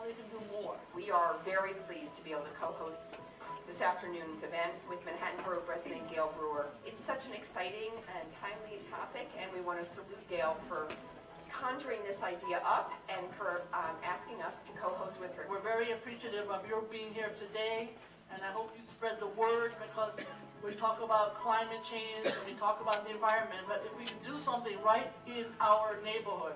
they can do more. We are very pleased to be able to co-host this afternoon's event with Manhattan Borough President Gale Brewer. It's such an exciting and timely topic, and we want to salute Gale for conjuring this idea up and for asking us to co-host with her. We're very appreciative of your being here today, and I hope you spread the word, because we talk about climate change and we talk about the environment, but if we can do something right in our neighborhood,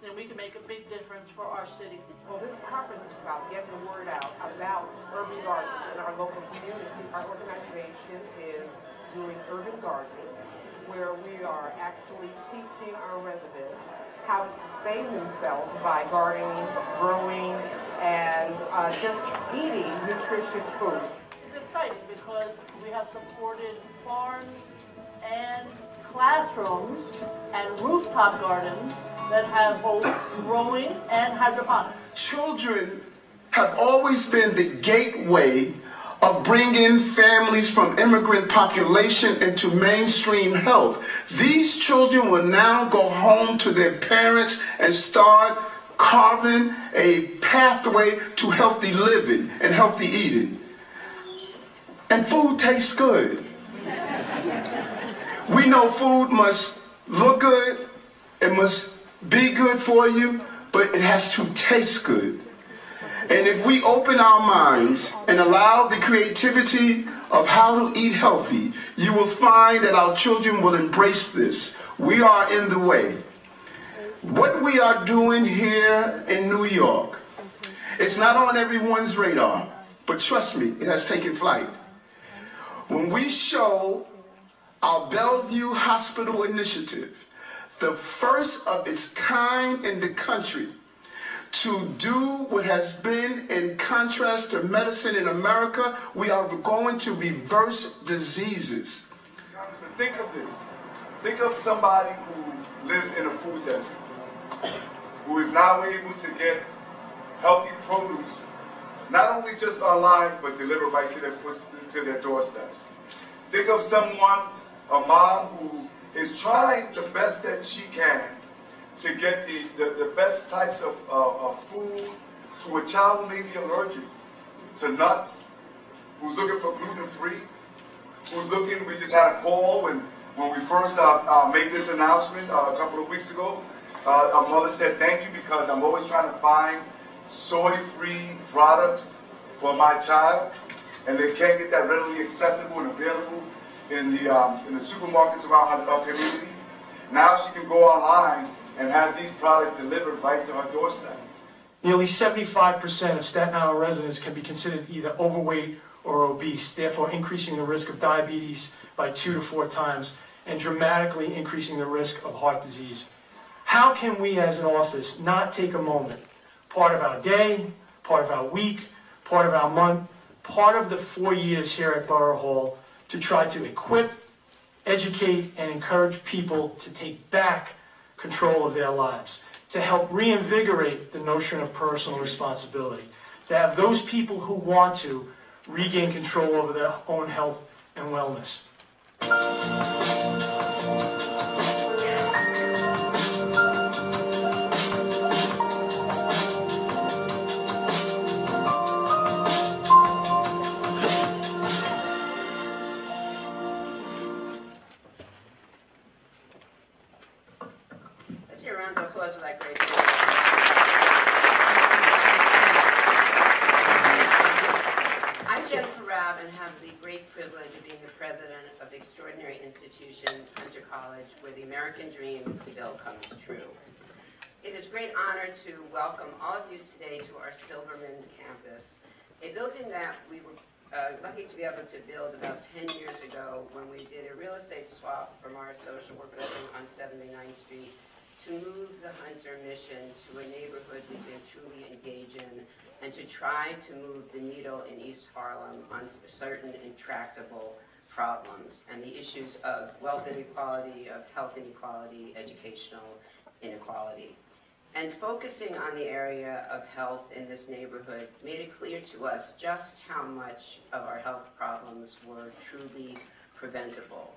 then we can make a big difference for our city. Well, this conference is about getting the word out about urban gardens in our local community. Our organization is doing urban gardening, where we are actually teaching our residents how to sustain themselves by gardening, growing, and just eating nutritious food. It's exciting because we have supported farms and classrooms and rooftop gardens that have both growing and hydroponics. Children have always been the gateway of bringing families from immigrant population into mainstream health. These children will now go home to their parents and start carving a pathway to healthy living and healthy eating. And food tastes good. We know food must look good, it must be good for you, but it has to taste good. And if we open our minds and allow the creativity of how to eat healthy, you will find that our children will embrace this. We are in the way. What we are doing here in New York, it's not on everyone's radar, but trust me, it has taken flight. When we show our Bellevue Hospital initiative, the first of its kind in the country, to do what has been in contrast to medicine in America, we are going to reverse diseases. Congressman, think of this. Think of somebody who lives in a food desert, who is now able to get healthy produce, not only just online, but delivered right to their doorsteps. Think of someone, a mom who is trying the best that she can to get the best types of food to a child who may be allergic to nuts, who's looking for gluten-free, who's looking, we just had a call when we first made this announcement a couple of weeks ago. Our mother said, thank you, because I'm always trying to find soy-free products for my child, and they can't get that readily accessible and available in the supermarkets around her community. Now she can go online and have these products delivered right to her doorstep. Nearly 75% of Staten Island residents can be considered either overweight or obese, therefore increasing the risk of diabetes by 2 to 4 times and dramatically increasing the risk of heart disease. How can we as an office not take a moment, part of our day, part of our week, part of our month, part of the 4 years here at Borough Hall, to try to equip, educate, and encourage people to take back control of their lives, to help reinvigorate the notion of personal responsibility, to have those people who want to regain control over their own health and wellness. Applause for that great I'm Raab and have the great privilege of being the president of the extraordinary institution, Hunter College, where the American dream still comes true. It is a great honor to welcome all of you today to our Silverman campus, a building that we were lucky to be able to build about 10 years ago when we did a real estate swap from our social work building on 79th Street to move the Hunter mission to a neighborhood we can truly engage in, and to try to move the needle in East Harlem on certain intractable problems and the issues of wealth inequality, of health inequality, educational inequality. And focusing on the area of health in this neighborhood made it clear to us just how much of our health problems were truly preventable.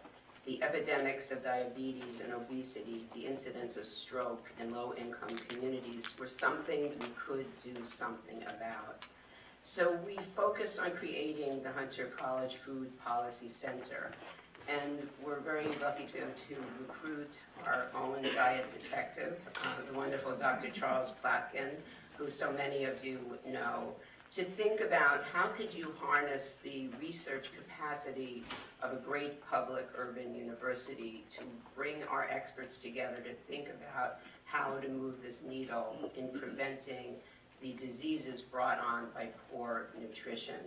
the epidemics of diabetes and obesity, the incidence of stroke in low-income communities were something we could do something about. So we focused on creating the Hunter College Food Policy Center, and we're very lucky to be able to recruit our own diet detective, the wonderful Dr. Charles Platkin, who so many of you know, to think about how could you harness the research capacity of a great public urban university to bring our experts together to think about how to move this needle in preventing the diseases brought on by poor nutrition.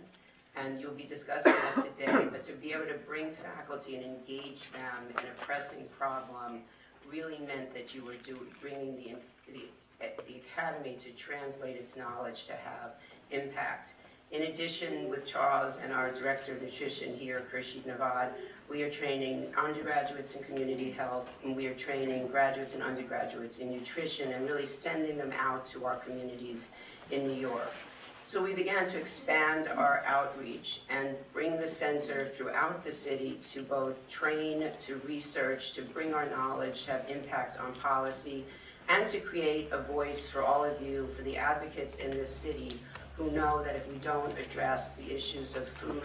And you'll be discussing that today, but to be able to bring faculty and engage them in a pressing problem really meant that you were bringing the academy to translate its knowledge to have impact. In addition, with Charles and our Director of Nutrition here, Khurshid Navad, we are training undergraduates in community health, and we are training graduates and undergraduates in nutrition and really sending them out to our communities in New York. So we began to expand our outreach and bring the center throughout the city to both train, to research, to bring our knowledge, to have impact on policy, and to create a voice for all of you, for the advocates in this city who know that if we don't address the issues of food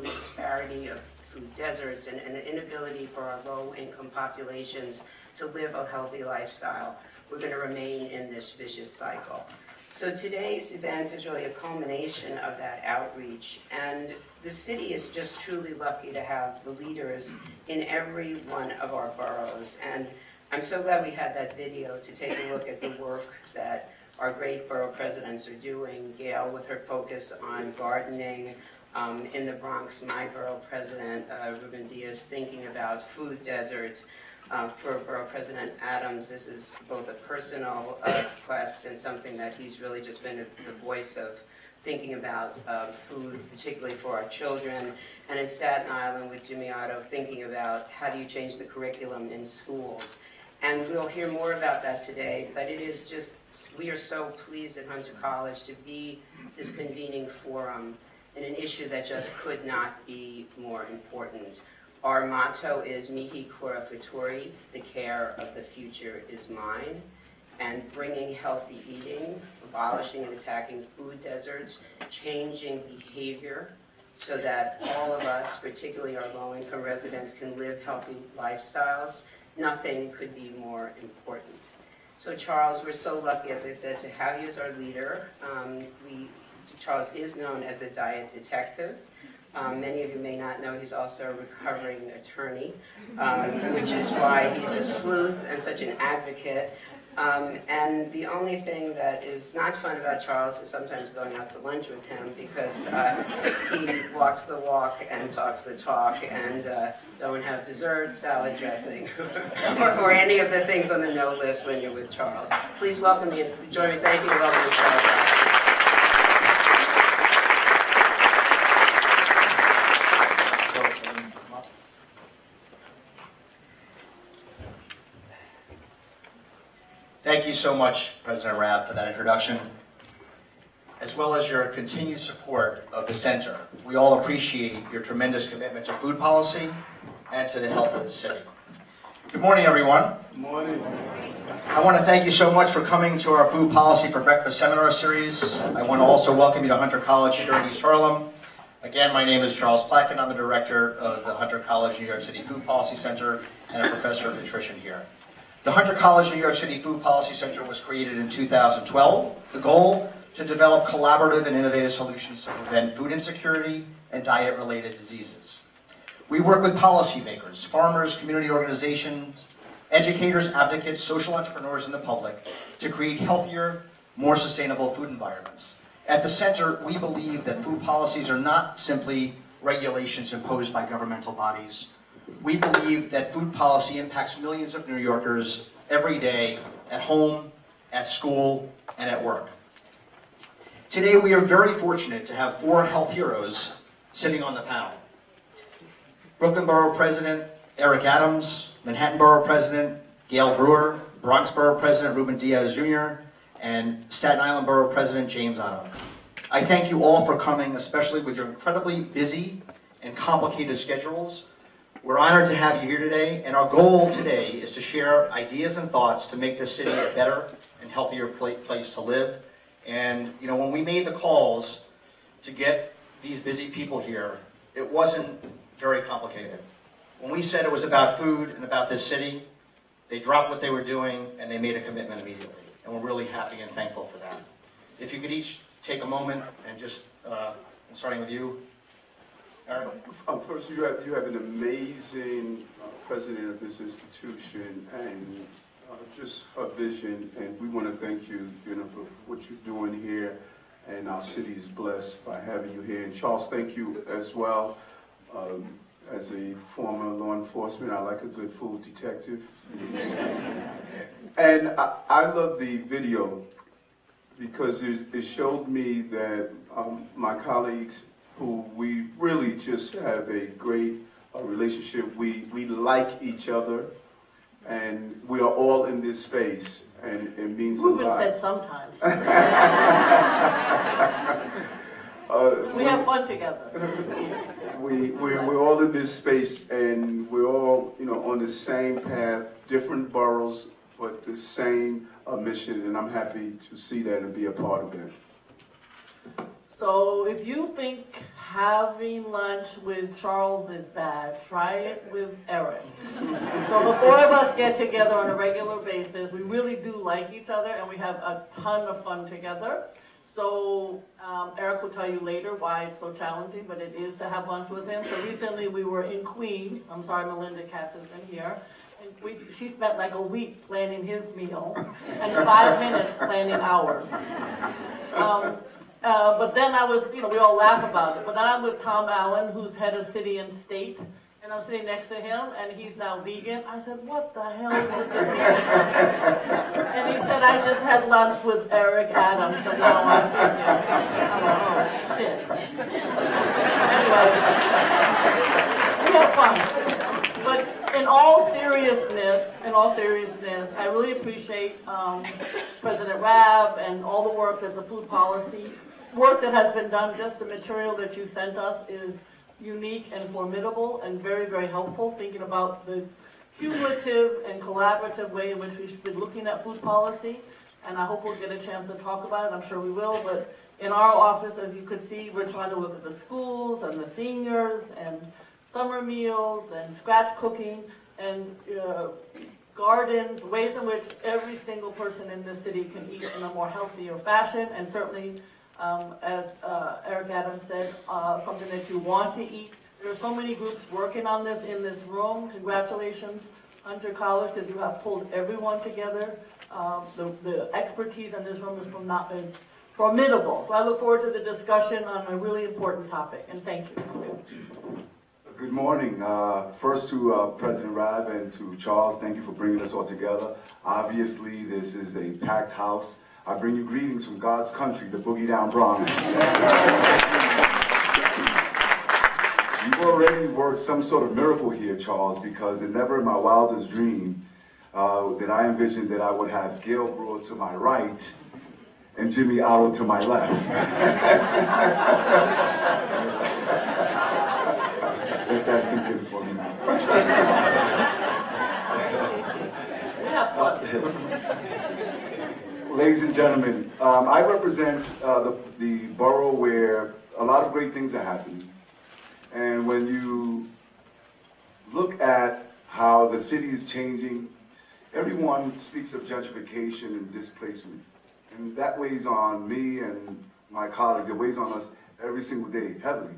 disparity, of food deserts, and an inability for our low-income populations to live a healthy lifestyle, we're going to remain in this vicious cycle. So today's event is really a culmination of that outreach, and the city is just truly lucky to have the leaders in every one of our boroughs. And I'm so glad we had that video to take a look at the work that our great borough presidents are doing. Gale with her focus on gardening in the Bronx, my borough president, Ruben Diaz, thinking about food deserts. For Borough President Adams, this is both a personal quest and something that he's really just been the voice of thinking about food, particularly for our children. And in Staten Island with Jimmy Oddo, thinking about how do you change the curriculum in schools. And we'll hear more about that today, but it is just, we are so pleased at Hunter College to be this convening forum in an issue that just could not be more important. Our motto is Mihi Cura Futuri, the care of the future is mine, and bringing healthy eating, abolishing and attacking food deserts, changing behavior so that all of us, particularly our low-income residents, can live healthy lifestyles. Nothing could be more important. So Charles, we're so lucky, as I said, to have you as our leader. Charles is known as the diet detective. Many of you may not know he's also a recovering attorney, which is why he's a sleuth and such an advocate. And the only thing that is not fun about Charles is sometimes going out to lunch with him, because he walks the walk and talks the talk, and don't have dessert, salad dressing, or any of the things on the no list when you're with Charles. Please welcome me and join me. Thank you and welcome Charles. Thank you so much, President Raab, for that introduction, as well as your continued support of the center. We all appreciate your tremendous commitment to food policy and to the health of the city. Good morning, everyone. Good morning. I want to thank you so much for coming to our Food Policy for Breakfast seminar series. I want to also welcome you to Hunter College here in East Harlem. Again, my name is Charles Platkin. I'm the director of the Hunter College New York City Food Policy Center and a professor of nutrition here. The Hunter College New York City Food Policy Center was created in 2012. The goal, to develop collaborative and innovative solutions to prevent food insecurity and diet-related diseases. We work with policymakers, farmers, community organizations, educators, advocates, social entrepreneurs, and the public to create healthier, more sustainable food environments. At the center, we believe that food policies are not simply regulations imposed by governmental bodies. We believe that food policy impacts millions of New Yorkers every day, at home, at school, and at work. Today, we are very fortunate to have 4 health heroes sitting on the panel. Brooklyn Borough President Eric Adams, Manhattan Borough President Gale Brewer, Bronx Borough President Ruben Diaz Jr., and Staten Island Borough President James Oddo. I thank you all for coming, especially with your incredibly busy and complicated schedules. We're honored to have you here today, and our goal today is to share ideas and thoughts to make this city a better and healthier place to live. And you know, when we made the calls to get these busy people here, it wasn't very complicated. When we said it was about food and about this city, they dropped what they were doing and they made a commitment immediately. And we're really happy and thankful for that. If you could each take a moment and just, starting with you, Eric. First, you have an amazing president of this institution, and just her vision, and we want to thank you, for what you're doing here, and our city is blessed by having you here. And Charles, thank you as well. As a former law enforcement, I like a good food detective. And I love the video because it showed me that my colleagues, who we really just have a great relationship, we like each other, and we are all in this space, and it means a lot. Ruben said sometimes. We have fun together. We're all in this space, and we're all, on the same path, different boroughs, but the same mission, and I'm happy to see that and be a part of it. So if you think having lunch with Charles is bad, try it with Eric. So the four of us get together on a regular basis. We really do like each other, and we have a ton of fun together. So Eric will tell you later why it's so challenging, but it is to have lunch with him. So recently we were in Queens. I'm sorry, Melinda Katz isn't here. And she spent like a week planning his meal and 5 minutes planning ours. But then I was, we all laugh about it. But then I'm with Tom Allen, who's head of city and state, and I'm sitting next to him, and he's now vegan. I said, what the hell is with this vegan? And he said, I just had lunch with Eric Adams, so now I'm vegan. I'm like, oh, shit. Anyway, we have fun. But in all seriousness, I really appreciate President Raab and all the work that the food policy work that has been done. Just the material that you sent us is unique and formidable and very, very helpful, thinking about the cumulative and collaborative way in which we should be looking at food policy. And I hope we'll get a chance to talk about it. I'm sure we will. But in our office, as you could see, we're trying to look at the schools and the seniors and summer meals and scratch cooking and gardens, ways in which every single person in this city can eat in a more healthier fashion, and certainly, as Eric Adams said, something that you want to eat. There are so many groups working on this in this room. Congratulations, Hunter College, because you have pulled everyone together. The expertise in this room is formidable. So I look forward to the discussion on a really important topic, and thank you. Good morning. First to President Raab and to Charles, thank you for bringing us all together. Obviously, this is a packed house. I bring you greetings from God's country, the boogie down Bronx. You've already worked some sort of miracle here, Charles, because it never in my wildest dream did I envision that I would have Gale Brewer to my right and Jimmy Oddo to my left. Let that sink in for me now. Ladies and gentlemen, I represent the borough where a lot of great things are happening. And when you look at how the city is changing, everyone speaks of gentrification and displacement. And that weighs on me and my colleagues. It weighs on us every single day, heavily.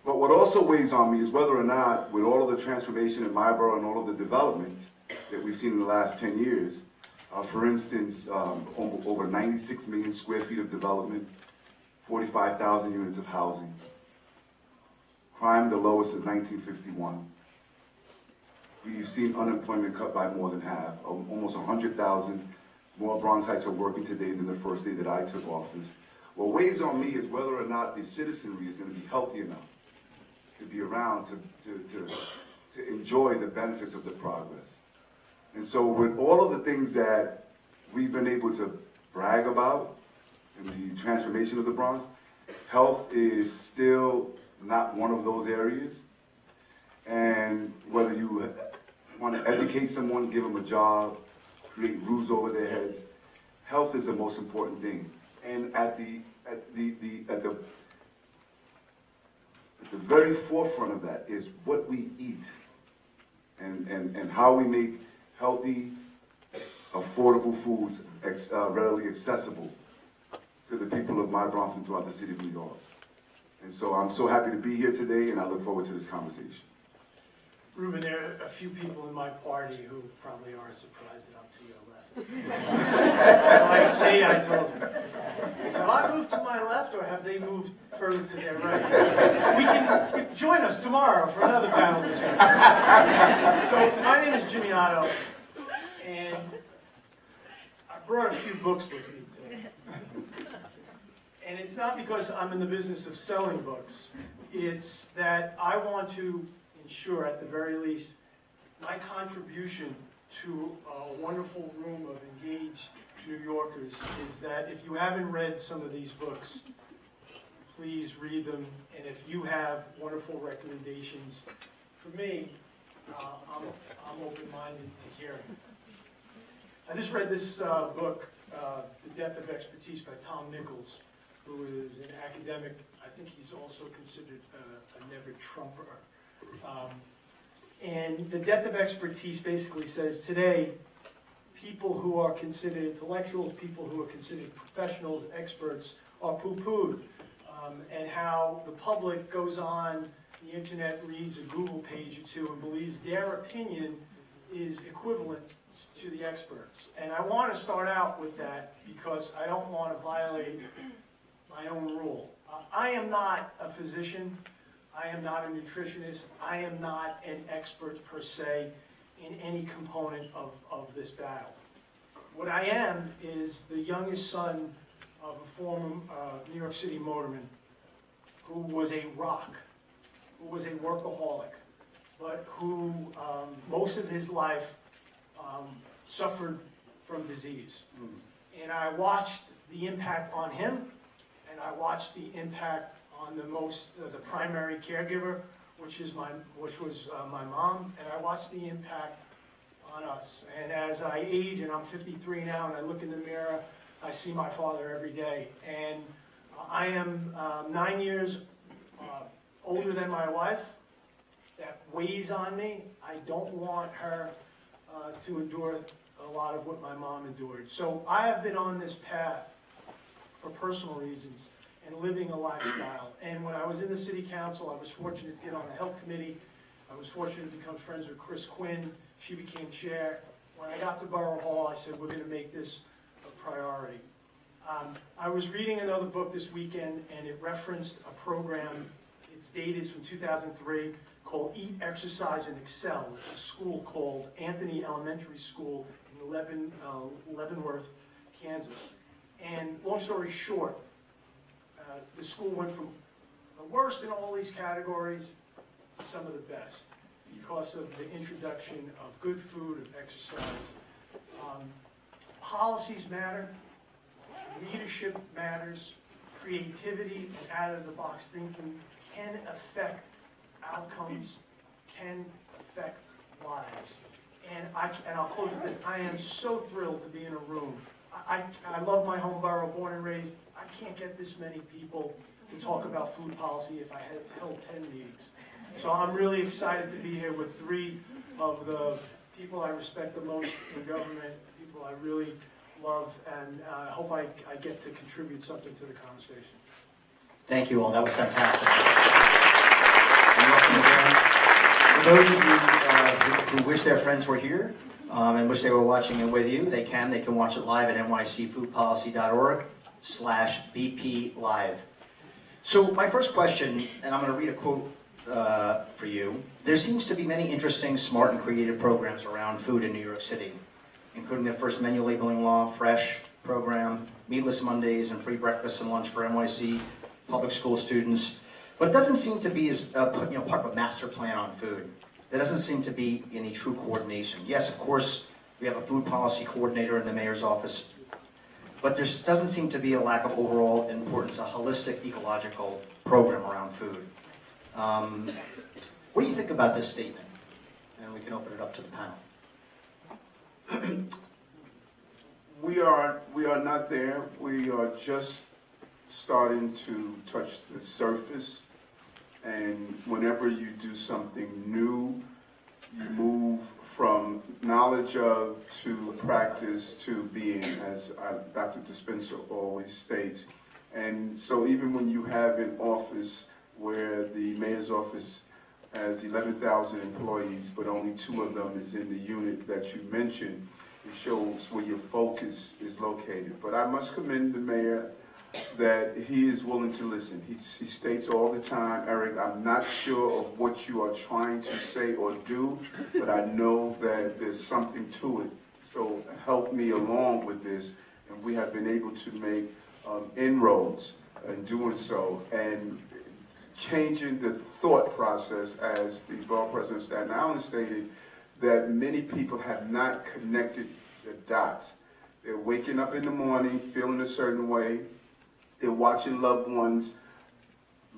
But what also weighs on me is whether or not, with all of the transformation in my borough and all of the development that we've seen in the last 10 years, for instance, over 96 million square feet of development, 45,000 units of housing, crime the lowest since 1951. We've seen unemployment cut by more than half, almost 100,000 more Bronxites are working today than the first day that I took office. What weighs on me is whether or not the citizenry is going to be healthy enough to be around to enjoy the benefits of the progress. And so with all of the things that we've been able to brag about in the transformation of the Bronx, health is still not one of those areas. And whether you want to educate someone, give them a job, create roofs over their heads, health is the most important thing. And at the very forefront of that is what we eat and how we make healthy, affordable foods readily accessible to the people of my Bronx and throughout the city of New York. And so I'm so happy to be here today, and I look forward to this conversation. Ruben, there are a few people in my party who probably aren't surprised that I'm to your left. Like, see, I told them. Have I moved to my left, or have they moved further to their right? You can join us tomorrow for another panel discussion. So, my name is Jimmy Oddo, and I brought a few books with me. And it's not because I'm in the business of selling books. It's that I want to ensure, at the very least, my contribution to a wonderful room of engaged New Yorkers is that if you haven't read some of these books, please read them. And if you have wonderful recommendations for me, I'm open-minded to hearing. I just read this book, The Depth of Expertise by Tom Nichols, who is an academic. I think he's also considered a never-Trumper. And The Depth of Expertise basically says today, people who are considered intellectuals, people who are considered professionals, experts, are poo-pooed. And how the public goes on the internet, reads a Google page or two, and believes their opinion is equivalent to the experts. And I want to start out with that because I don't want to violate my own rule. I am not a physician. I am not a nutritionist. I am not an expert per se in any component of this battle. What I am is the youngest son of a former New York City motorman who was a rock, who was a workaholic, but who most of his life suffered from disease. And I watched the impact on him, and I watched the impact on the primary caregiver, which was my mom, and I watched the impact on us. And as I age, and I'm 53 now, and I look in the mirror, I see my father every day. And I am 9 years older than my wife. That weighs on me. I don't want her to endure a lot of what my mom endured. So I have been on this path for personal reasons and living a lifestyle. And when I was in the city council, I was fortunate to get on the health committee. I was fortunate to become friends with Chris Quinn. She became chair. When I got to Borough Hall, I said, we're going to make this a priority. I was reading another book this weekend, and it referenced a program. It's dated from 2003, called Eat, Exercise, and Excel. It's a school called Anthony Elementary School in Leavenworth, Kansas. And long story short, the school went from the worst in all these categories to some of the best because of the introduction of good food and exercise. Policies matter, leadership matters, creativity and out-of-the-box thinking can affect outcomes, can affect lives. And I'll close with this. I am so thrilled to be in a room. I love my home borough, born and raised. I can't get this many people to talk about food policy if I had held 10 meetings. So I'm really excited to be here with three of the people I respect the most in government, people I really love, and I hope I get to contribute something to the conversation. Thank you all. That was fantastic. And welcome again. For those of you who wish their friends were here and wish they were watching it with you, they can watch it live at nycfoodpolicy.org/BP Live. So my first question, and I'm going to read a quote for you. There seems to be many interesting, smart, and creative programs around food in New York City, including the first menu labeling law, Fresh program, Meatless Mondays, and free breakfast and lunch for NYC public school students. But it doesn't seem to be as part of a master plan on food. There doesn't seem to be any true coordination. Yes, of course, we have a food policy coordinator in the mayor's office, but there doesn't seem to be a lack of overall importance, a holistic ecological program around food. What do you think about this statement? And we can open it up to the panel. We are not there. We are just starting to touch the surface. And whenever you do something new, you move from knowledge of to practice to being, as Dr. Dispenza always states. And so even when you have an office where the mayor's office has 11,000 employees, but only 2 of them is in the unit that you mentioned, it shows where your focus is located. But I must commend the mayor that he is willing to listen. He states all the time, Eric, I'm not sure of what you are trying to say or do, but I know that there's something to it. So help me along with this. And we have been able to make inroads in doing so and changing the thought process, as the Borough President of Staten Island stated, that many people have not connected the dots. They're waking up in the morning feeling a certain way. They're watching loved ones'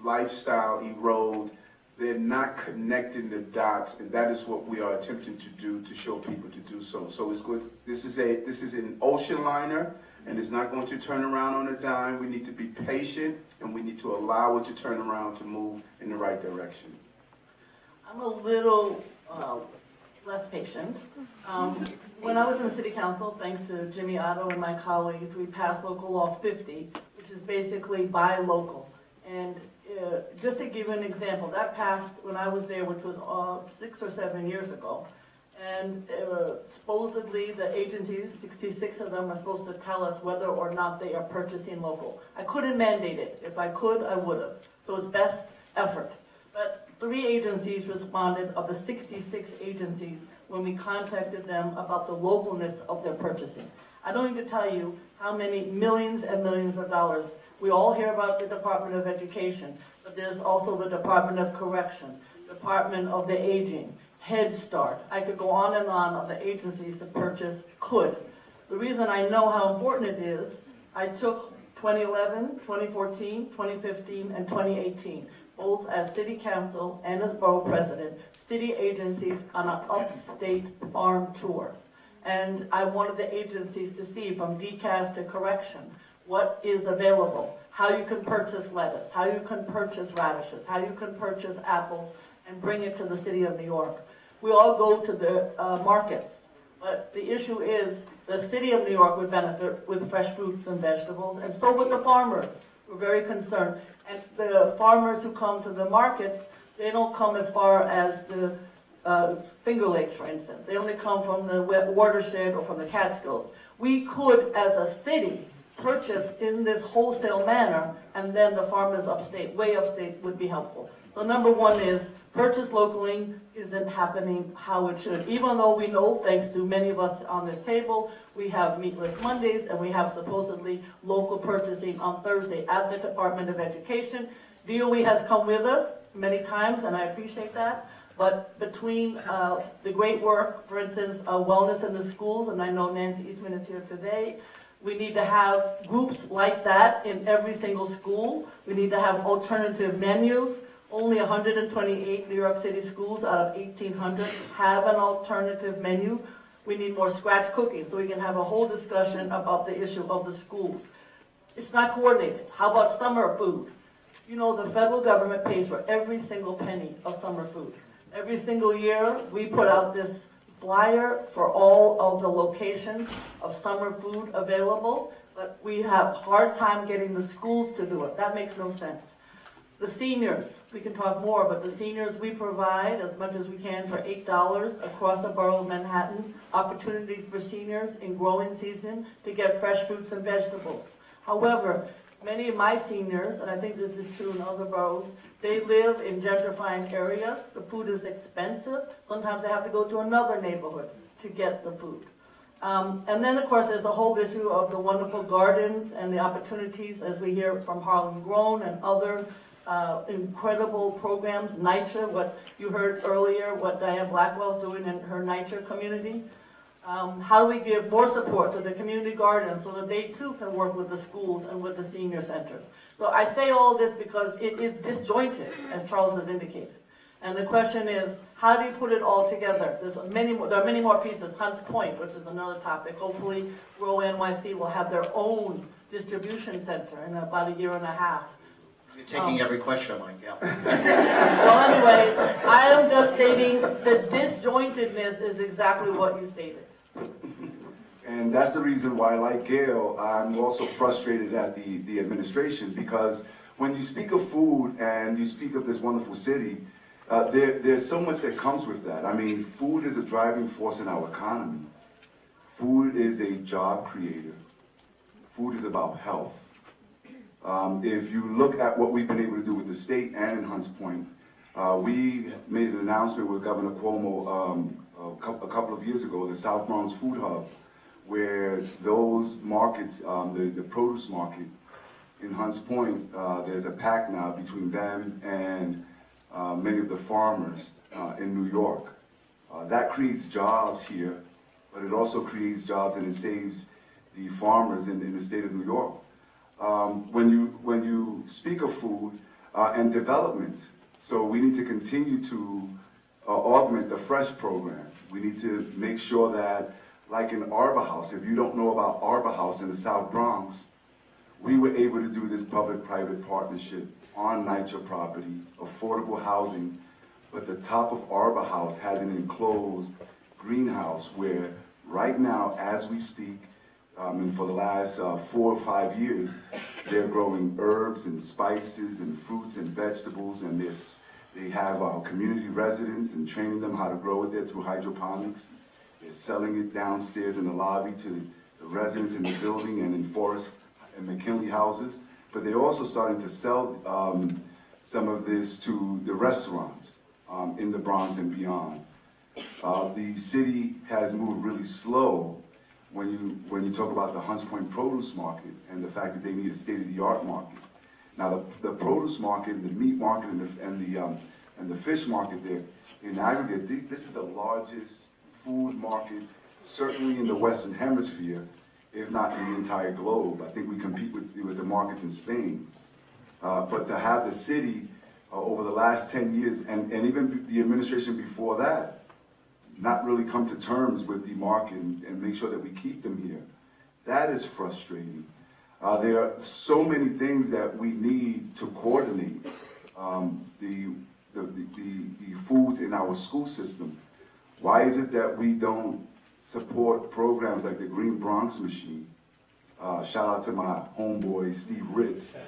lifestyle erode. They're not connecting the dots, and that is what we are attempting to do to show people to do so. So it's good. This is an ocean liner, and it's not going to turn around on a dime. We need to be patient, and we need to allow it to turn around to move in the right direction. I'm a little less patient. When I was in the city council, thanks to Jimmy Oddo and my colleagues, we passed Local Law 50, which is basically buy local. And just to give you an example, that passed when I was there, which was 6 or 7 years ago. And supposedly the agencies, 66 of them, are supposed to tell us whether or not they are purchasing local. I couldn't mandate it. If I could, I would have. So it's best effort. But 3 agencies responded of the 66 agencies when we contacted them about the localness of their purchasing. I don't need to tell you how many millions and millions of dollars. We all hear about the Department of Education, but there's also the Department of Correction, Department of the Aging, Head Start. I could go on and on of the agencies to purchase could. The reason I know how important it is, I took 2011, 2014, 2015, and 2018, both as city council and as borough president, city agencies on an upstate farm tour. And I wanted the agencies to see, from decast to correction, what is available, how you can purchase lettuce, how you can purchase radishes, how you can purchase apples, and bring it to the city of New York. We all go to the markets, but the issue is the city of New York would benefit with fresh fruits and vegetables, and so would the farmers. We're very concerned. And the farmers who come to the markets, they don't come as far as the Finger Lakes, for instance. They only come from the watershed or from the Catskills. We could, as a city, purchase in this wholesale manner, and then the farmers upstate, way upstate, would be helpful. So number one is purchase locally isn't happening how it should. Even though we know, thanks to many of us on this table, we have Meatless Mondays and we have supposedly local purchasing on Thursday at the Department of Education. DOE has come with us many times, and I appreciate that. But between the great work, for instance, wellness in the schools, and I know Nancy Eastman is here today, we need to have groups like that in every single school. We need to have alternative menus. Only 128 New York City schools out of 1,800 have an alternative menu. We need more scratch cooking so we can have a whole discussion about the issue of the schools. It's not coordinated. How about summer food? You know, the federal government pays for every single penny of summer food. Every single year, we put out this flyer for all of the locations of summer food available, but we have a hard time getting the schools to do it. That makes no sense. The seniors, we can talk more, but the seniors, we provide as much as we can for $8 across the borough of Manhattan, opportunity for seniors in growing season to get fresh fruits and vegetables. However, many of my seniors, and I think this is true in other boroughs, they live in gentrifying areas. The food is expensive. Sometimes they have to go to another neighborhood to get the food. And then, of course, there's a whole issue of the wonderful gardens and the opportunities, as we hear from Harlem Grown and other incredible programs. NYCHA, what you heard earlier, what Diane Blackwell's doing in her NYCHA community. How do we give more support to the community gardens so that they too can work with the schools and with the senior centers? So I say all this because it is disjointed, as Charles has indicated. And the question is, how do you put it all together? There are many more pieces. Hunts Point, which is another topic. Hopefully, Borough NYC will have their own distribution center in about a year and a half. You're taking every question of mine, Gale. Well, anyway, I am just stating the disjointedness is exactly what you stated. And that's the reason why, like Gale, I'm also frustrated at the administration, because when you speak of food and you speak of this wonderful city, there's so much that comes with that. I mean, food is a driving force in our economy. Food is a job creator. Food is about health. If you look at what we've been able to do with the state and in Hunts Point, we made an announcement with Governor Cuomo a couple of years ago, the South Bronx Food Hub, where those markets, the produce market in Hunts Point, there's a pact now between them and many of the farmers in New York. That creates jobs here, but it also creates jobs and it saves the farmers in the state of New York. When you speak of food and development, so we need to continue to augment the Fresh program. We need to make sure that, like in Arbor House, if you don't know about Arbor House in the South Bronx, we were able to do this public-private partnership on NYCHA property, affordable housing, but the top of Arbor House has an enclosed greenhouse where right now, as we speak, and for the last 4 or 5 years, they're growing herbs and spices and fruits and vegetables, and they have community residents and training them how to grow it there through hydroponics. They're selling it downstairs in the lobby to the residents in the building and in Forest and McKinley houses, but they're also starting to sell some of this to the restaurants in the Bronx and beyond. The city has moved really slow when you talk about the Hunts Point produce market and the fact that they need a state-of-the-art market. Now the produce market, the meat market, and the fish market there, in aggregate, this is the largest food market, certainly in the Western Hemisphere, if not in the entire globe. I think we compete with the markets in Spain. But to have the city over the last 10 years, and even the administration before that, not really come to terms with the market and make sure that we keep them here, that is frustrating. There are so many things that we need to coordinate. The foods in our school system. Why is it that we don't support programs like the Green Bronx Machine? Shout out to my homeboy, Steve Ritz,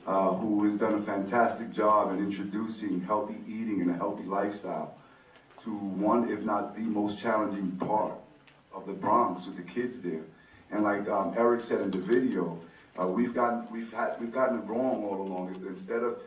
who has done a fantastic job in introducing healthy eating and a healthy lifestyle to one, if not the most challenging part of the Bronx with the kids there. And like Eric said in the video, we've gotten it wrong all along. Instead of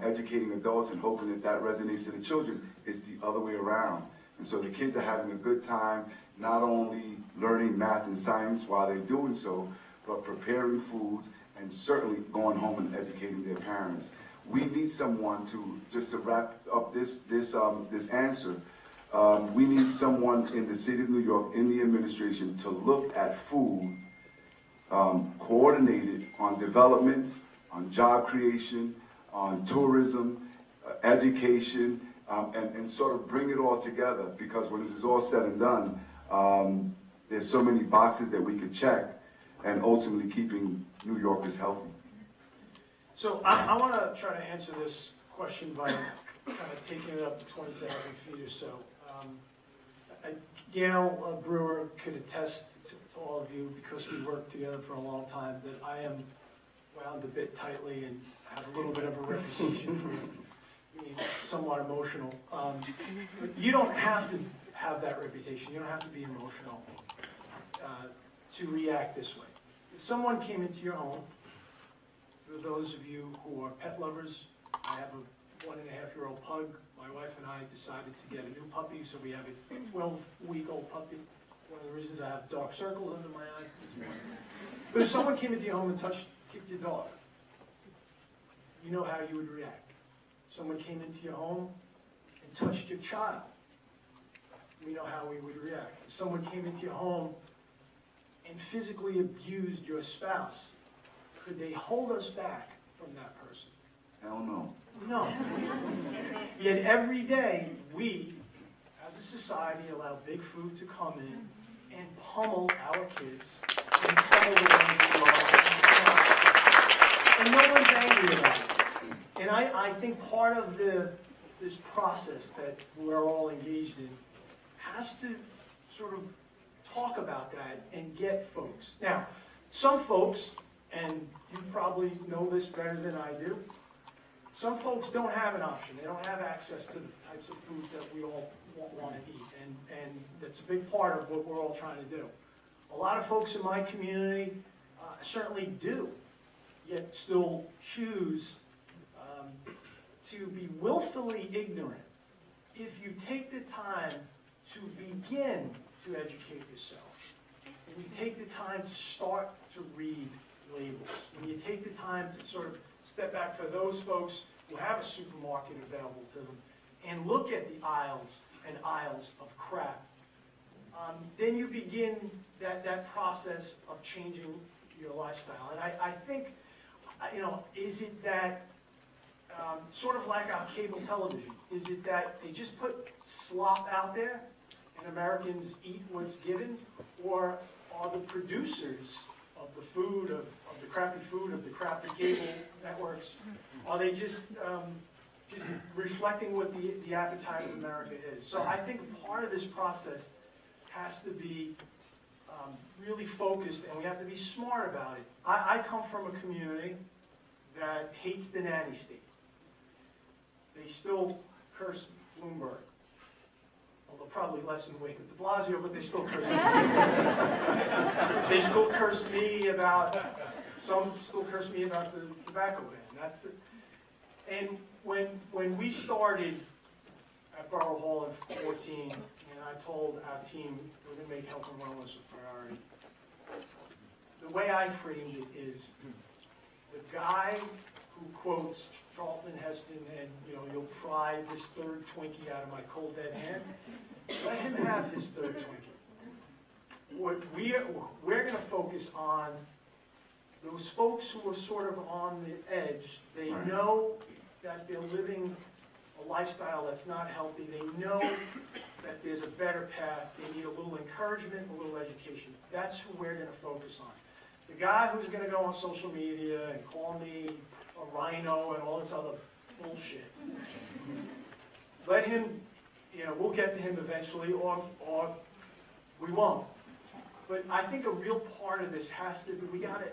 educating adults and hoping that resonates to the children, it's the other way around. And so the kids are having a good time, not only learning math and science while they're doing so, but preparing foods and certainly going home and educating their parents. We need someone to, just to wrap up this answer, we need someone in the city of New York, in the administration, to look at food, coordinated on development, on job creation, on tourism, education, and sort of bring it all together, because when it is all said and done, there's so many boxes that we could check, and ultimately keeping New Yorkers healthy. So I want to try to answer this question by kind of taking it up to 20,000 feet or so. Gale, Brewer could attest to all of you, because we worked together for a long time, that I am wound a bit tightly and have a little bit of a reputation for being somewhat emotional. But you don't have to have that reputation. You don't have to be emotional to react this way. If someone came into your home, for those of you who are pet lovers, I have a 1.5-year-old pug. My wife and I decided to get a new puppy, so we have a 12-week-old puppy. One of the reasons I have dark circles under my eyes this morning. But if someone came into your home and kicked your dog, you know how you would react. Someone came into your home and touched your child, we know how we would react. If someone came into your home and physically abused your spouse, could they hold us back from that person? Hell no. No. Yet every day, we, as a society, allow big food to come in and pummel our kids and pummel the ones who are. And no one's angry about it. And I think part of this process that we're all engaged in has to sort of talk about that and get folks. Now, some folks, and you probably know this better than I do, some folks don't have an option. They don't have access to the types of foods that we all want to eat, and that's a big part of what we're all trying to do. A lot of folks in my community certainly do, yet still choose to be willfully ignorant. If you take the time to begin to educate yourself, and you take the time to start to read labels, when you take the time to sort of step back for those folks who have a supermarket available to them and look at the aisles and aisles of crap, then you begin that process of changing your lifestyle. And I think, is it that sort of like our cable television, is it that they just put slop out there and Americans eat what's given, or are the producers of the food, of the crappy food, of the crappy cable networks, are they just reflecting what the appetite of America is? So I think part of this process has to be really focused, and we have to be smart about it. I come from a community that hates the nanny state. They still curse Bloomberg. Although probably less than Wake at de Blasio, but they still curse me. They still curse me about, some still curse me about the tobacco ban. And when we started at Borough Hall in 2014, and I told our team we're going to make health and wellness a priority, the way I framed it is the guy who quotes Charlton Heston and, you'll pry this third Twinkie out of my cold dead hand, let him have his third Twinkie. We're going to focus on those folks who are sort of on the edge. They know that they're living a lifestyle that's not healthy. They know that there's a better path. They need a little encouragement, a little education. That's who we're going to focus on. The guy who's going to go on social media and call me a rhino and all this other bullshit, let him, we'll get to him eventually, or we won't. But I think a real part of this has to be, we gotta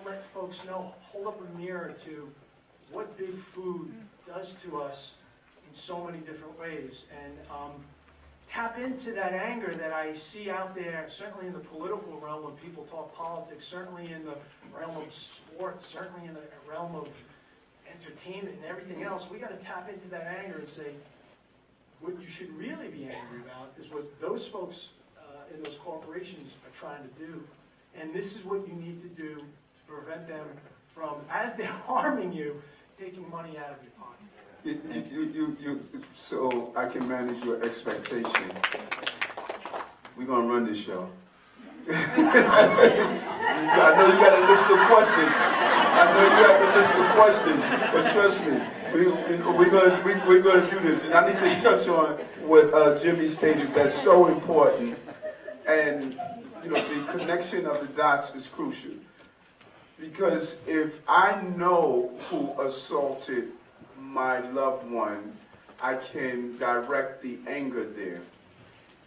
let folks know, hold up a mirror to what big food does to us in so many different ways, and tap into that anger that I see out there, certainly in the political realm when people talk politics, certainly in the realm of sports, certainly in the realm of entertainment and everything else. We got to tap into that anger and say, what you should really be angry about is what those folks in those corporations are trying to do. And this is what you need to do to prevent them from, as they're harming you, taking money out of your pocket. So I can manage your expectation. We're going to run this show. I know you got a list of questions. I know you have a list of questions, but trust me, we're going to do this. And I need to touch on what Jimmy stated that's so important. And, the connection of the dots is crucial. Because if I know who assaulted my loved one, I can direct the anger there.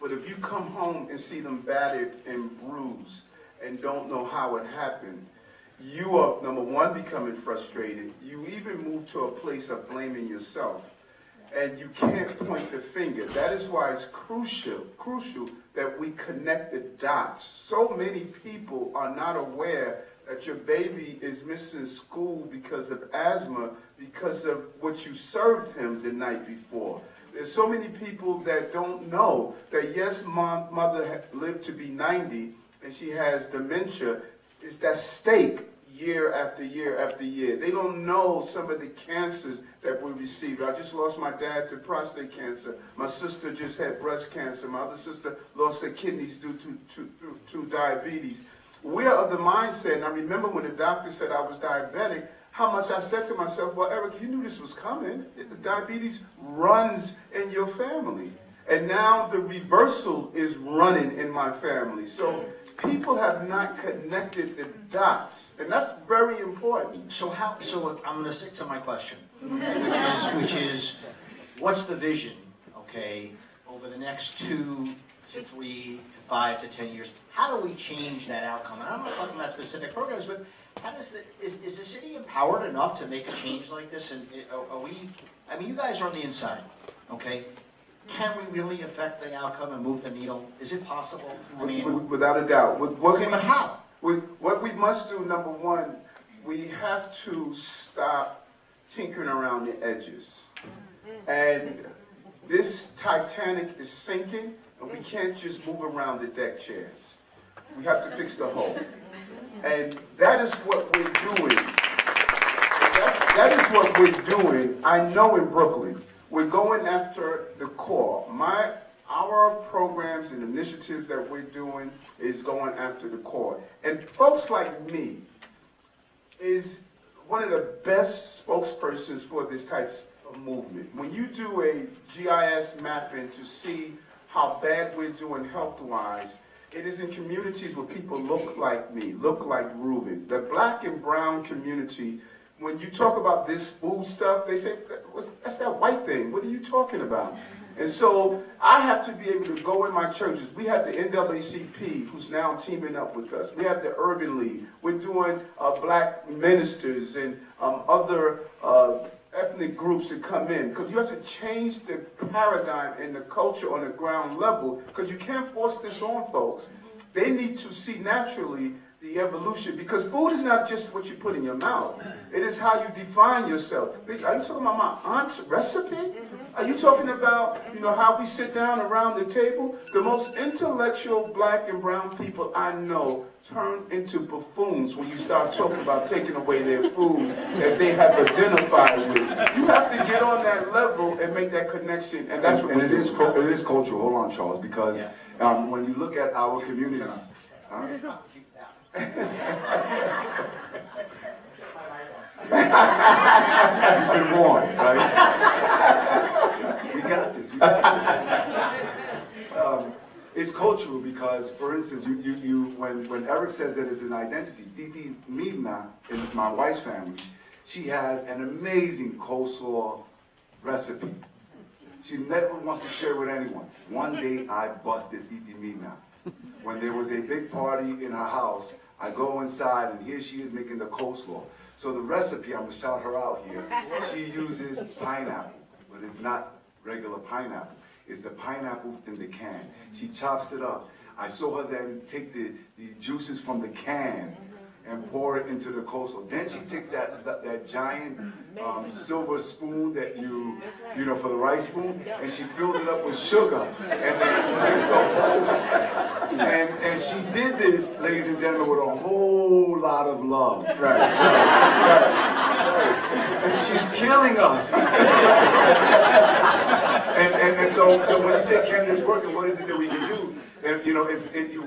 But if you come home and see them battered and bruised and don't know how it happened, you are, number one, becoming frustrated. You even move to a place of blaming yourself. And you can't point the finger. That is why it's crucial that we connect the dots. So many people are not aware that your baby is missing school because of asthma, because of what you served him the night before. There's so many people that don't know that, yes, mother lived to be 90 and she has dementia. It's that steak year after year after year. They don't know some of the cancers that we receive. I just lost my dad to prostate cancer. My sister just had breast cancer. My other sister lost her kidneys due to diabetes. We are of the mindset, and I remember when the doctor said I was diabetic, how much I said to myself, well, Eric, you knew this was coming. Diabetes runs in your family. And now the reversal is running in my family. So people have not connected the dots, and that's very important. So I'm going to stick to my question, which is, what's the vision, okay, over the next 2 to 3 to 5 to 10 years? How do we change that outcome? And I'm not talking about specific programs, but how does is the city empowered enough to make a change like this? And are we, I mean, you guys are on the inside, okay? Can we really affect the outcome and move the needle? Is it possible? I mean, Without a doubt. Okay, but how? What we must do, number one, we have to stop tinkering around the edges. And this Titanic is sinking, and we can't just move around the deck chairs. We have to fix the hull. And that is what we're doing. That is what we're doing. I know in Brooklyn, we're going after the core. Our programs and initiatives that we're doing is going after the core. And folks like me is one of the best spokespersons for this type of movement. When you do a GIS mapping to see how bad we're doing health-wise, it is in communities where people look like me, look like Ruben. The black and brown community, when you talk about this food stuff, they say, that's that white thing. What are you talking about? And so I have to be able to go in my churches. We have the NAACP, who's now teaming up with us. We have the Urban League. We're doing black ministers and other ethnic groups that come in. Because you have to change the paradigm and the culture on the ground level, because you can't force this on folks. They need to see naturally the evolution, because food is not just what you put in your mouth. It is how you define yourself. Are you talking about my aunt's recipe? Are you talking about, how we sit down around the table? The most intellectual black and brown people I know turn into buffoons when you start talking about taking away their food that they have identified with. You have to get on that level and make that connection, and that's what it is cultural. Hold on, Charles, because when you look at our communities, You've been warned, right? We got this. It's cultural because, for instance, when Eric says that it's an identity, Titi Midna, in my wife's family, she has an amazing coleslaw recipe. She never wants to share with anyone. One day I busted Titi Midna. When there was a big party in her house, I go inside and here she is making the coleslaw. So the recipe, I'm gonna shout her out here, she uses pineapple, but it's not regular pineapple. It's the pineapple in the can. She chops it up. I saw her then take the juices from the can and pour it into the coleslaw. Then she takes that giant silver spoon that you know, for the rice spoon, and she filled it up with sugar, and then mixed the whole. And she did this, ladies and gentlemen, with a whole lot of love. Right. And she's killing us. and so when you say, can this work, and what is it that we can do? And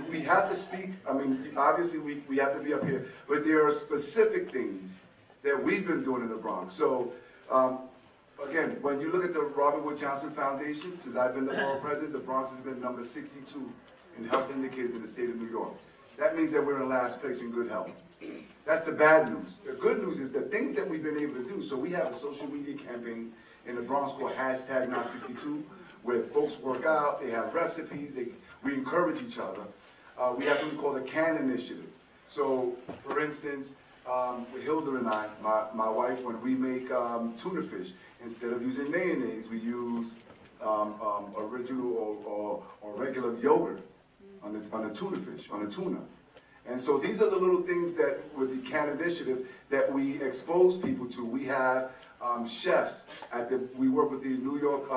we have to speak. I mean, obviously we have to be up here, but there are specific things that we've been doing in the Bronx. So again, when you look at the Robert Wood Johnson Foundation, since I've been the borough president, the Bronx has been number 62 in health indicators in the state of New York. That means that we're in last place in good health. That's the bad news. The good news is the things that we've been able to do. So we have a social media campaign in the Bronx called #Not62, where folks work out, they have recipes, we encourage each other. We have something called the CAN Initiative. So, for instance, with Hilda and I, my wife, when we make tuna fish, instead of using mayonnaise, we use original or regular yogurt on the tuna fish, on the tuna. And so these are the little things that, with the CAN Initiative, that we expose people to. We have chefs we work with the New York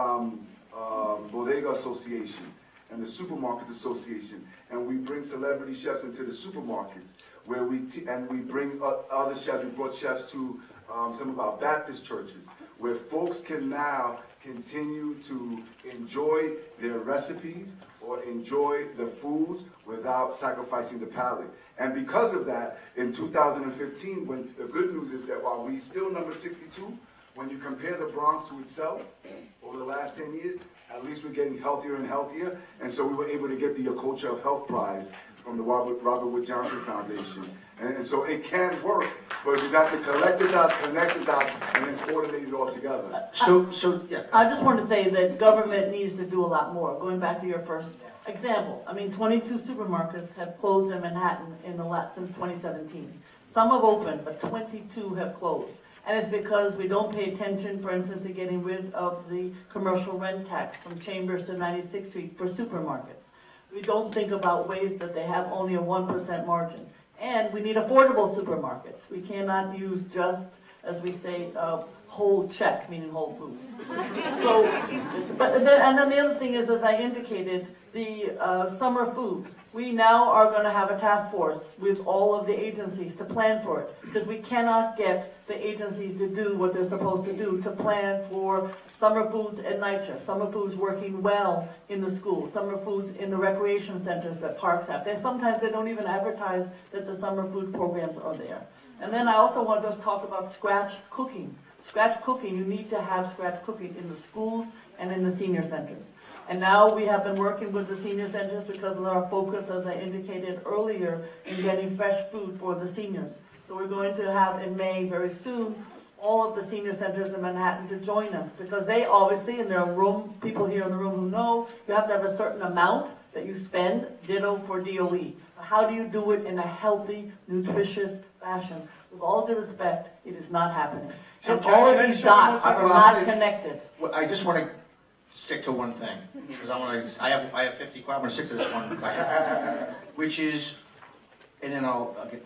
Bodega Association and the Supermarkets Association, and we bring celebrity chefs into the supermarkets, where we bring other chefs. We brought chefs to some of our Baptist churches, where folks can now continue to enjoy their recipes or enjoy the food without sacrificing the palate. And because of that, in 2015, when the good news is that while we still number 62, when you compare the Bronx to itself over the last 10 years, at least we're getting healthier and healthier. And so we were able to get the Culture of Health Prize from the Robert Wood Johnson Foundation. And so it can work, but you got to collect the dots, connect the dots, and then coordinate it all together. Yeah. I just want to say that government needs to do a lot more. Going back to your first example, I mean, 22 supermarkets have closed in Manhattan since 2017. Some have opened, but 22 have closed. And it's because we don't pay attention, for instance, to getting rid of the commercial rent tax from Chambers to 96th Street for supermarkets. We don't think about ways that they have only a 1% margin. And we need affordable supermarkets. We cannot use just, as we say, whole check, meaning Whole Foods. So, and then the other thing is, as I indicated, the summer food. We now are going to have a task force with all of the agencies to plan for it, because we cannot get the agencies to do what they're supposed to do, to plan for summer foods at NYC, summer foods working well in the schools, summer foods in the recreation centers that parks have. Sometimes they don't even advertise that the summer food programs are there. And then I also want to talk about scratch cooking. Scratch cooking, you need to have scratch cooking in the schools and in the senior centers. And now we have been working with the senior centers because of our focus, as I indicated earlier, in getting fresh food for the seniors. So we're going to have in May, very soon, all of the senior centers in Manhattan to join us, because they obviously, in their room, people here in the room who know, you have to have a certain amount that you spend, ditto for DOE. How do you do it in a healthy, nutritious fashion? With all due respect, it is not happening. And all of these dots are not connected. Well, I just want to stick to one thing, because I have 50 questions. I'm going to stick to this one question, which is, and then I'll get,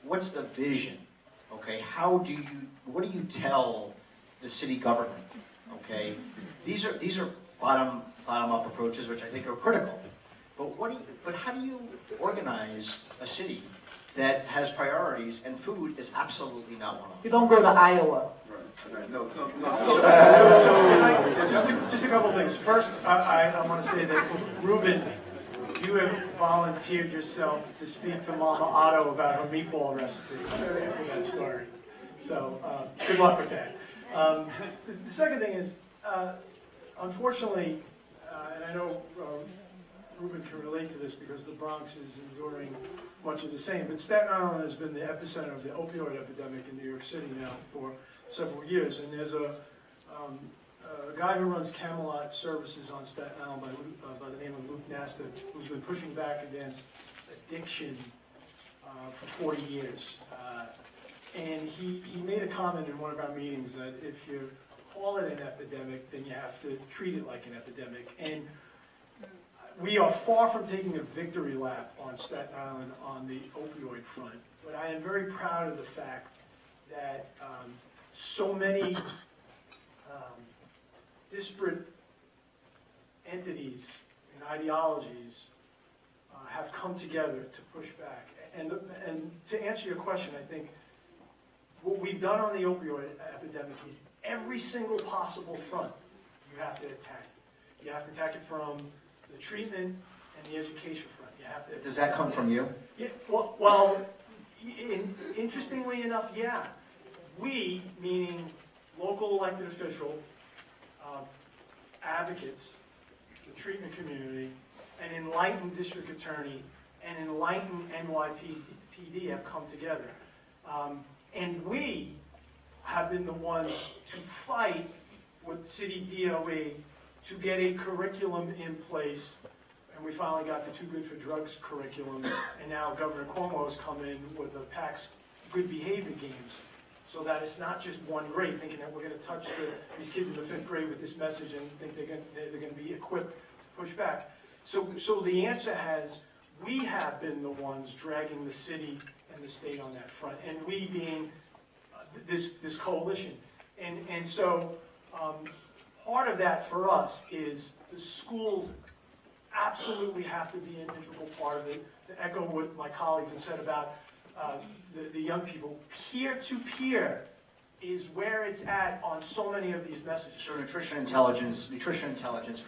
what's the vision? Okay, what do you tell the city government? Okay, these are bottom up approaches, which I think are critical. But how do you organize a city that has priorities, and food is absolutely not one of them? You don't go to Iowa. Right. No. Just a couple things. First, I want to say that, Ruben, you have volunteered yourself to speak to Mama Oddo about her meatball recipe for that story. So, good luck with that. The second thing is, unfortunately, and I know Ruben can relate to this because the Bronx is enduring much of the same, but Staten Island has been the epicenter of the opioid epidemic in New York City now for several years, and there's a guy who runs Camelot Services on Staten Island by the name of Luke Nasta, who's been pushing back against addiction for 40 years. And he made a comment in one of our meetings that if you call it an epidemic, then you have to treat it like an epidemic. And we are far from taking a victory lap on Staten Island on the opioid front, but I am very proud of the fact that so many disparate entities and ideologies have come together to push back. And to answer your question, I think what we've done on the opioid epidemic is every single possible front you have to attack. You have to attack it from the treatment and the education front. You have to. Does that come from you? Yeah, well, interestingly enough, yeah. We, meaning local elected official, advocates, the treatment community, an enlightened district attorney, and enlightened NYPD have come together. And we have been the ones to fight with city DOE to get a curriculum in place, and we finally got the Too Good for Drugs curriculum, and now Governor Cuomo has come in with the PACS Good Behavior Games, so that it's not just one grade, thinking that we're going to touch these kids in the 5th grade with this message and think they're going to be equipped to push back. So the answer we have been the ones dragging the city and the state on that front, and we being this coalition. And so part of that for us is the schools absolutely have to be an integral part of it. To echo what my colleagues have said about the young people, peer-to-peer is where it's at on so many of these messages. So nutrition intelligence for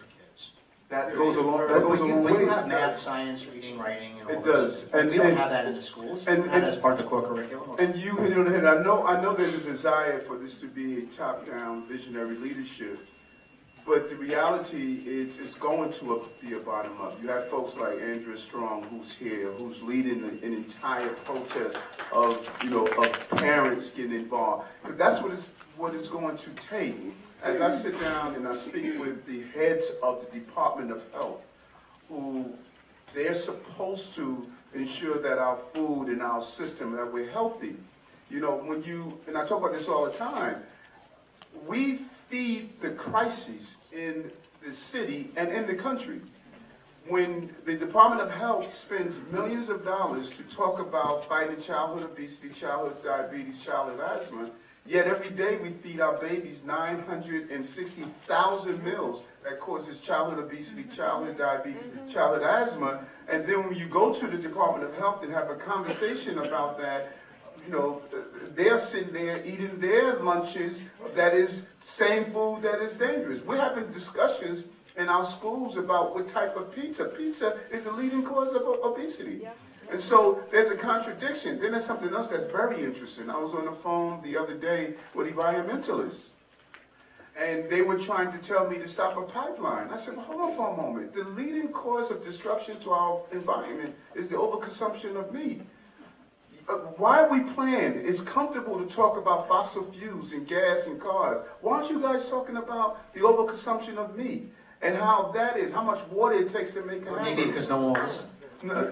kids. that goes a long But way. you have math, science, reading, writing, and all It this. does. And we don't have that in the schools. We don't have that as part of the core curriculum. And you hit it on the head. I know there's a desire for this to be a top-down visionary leadership, but the reality is it's going to be a bottom-up. You have folks like Andrea Strong, who's here, who's leading an entire protest of parents getting involved. Because that's what it's going to take. As I sit down and I speak with the heads of the Department of Health, who they're supposed to ensure that our food and our system, that we're healthy. And I talk about this all the time, we feed the crises in the city and in the country. When the Department of Health spends millions of dollars to talk about fighting childhood obesity, childhood diabetes, childhood asthma, yet every day we feed our babies 960,000 meals that causes childhood obesity, childhood diabetes, childhood asthma. And then when you go to the Department of Health and have a conversation about that, they're sitting there eating their lunches that is same food that is dangerous. We're having discussions in our schools about what type of pizza. Pizza is the leading cause of obesity. Yeah. And so there's a contradiction. Then there's something else that's very interesting. I was on the phone the other day with environmentalists, and they were trying to tell me to stop a pipeline. I said, well, hold on for a moment. The leading cause of disruption to our environment is the overconsumption of meat. Why are we playing? It's comfortable to talk about fossil fuels and gas and cars. Why aren't you guys talking about the overconsumption of meat and how that is, how much water it takes to make an hamburger? Maybe because no one will listen.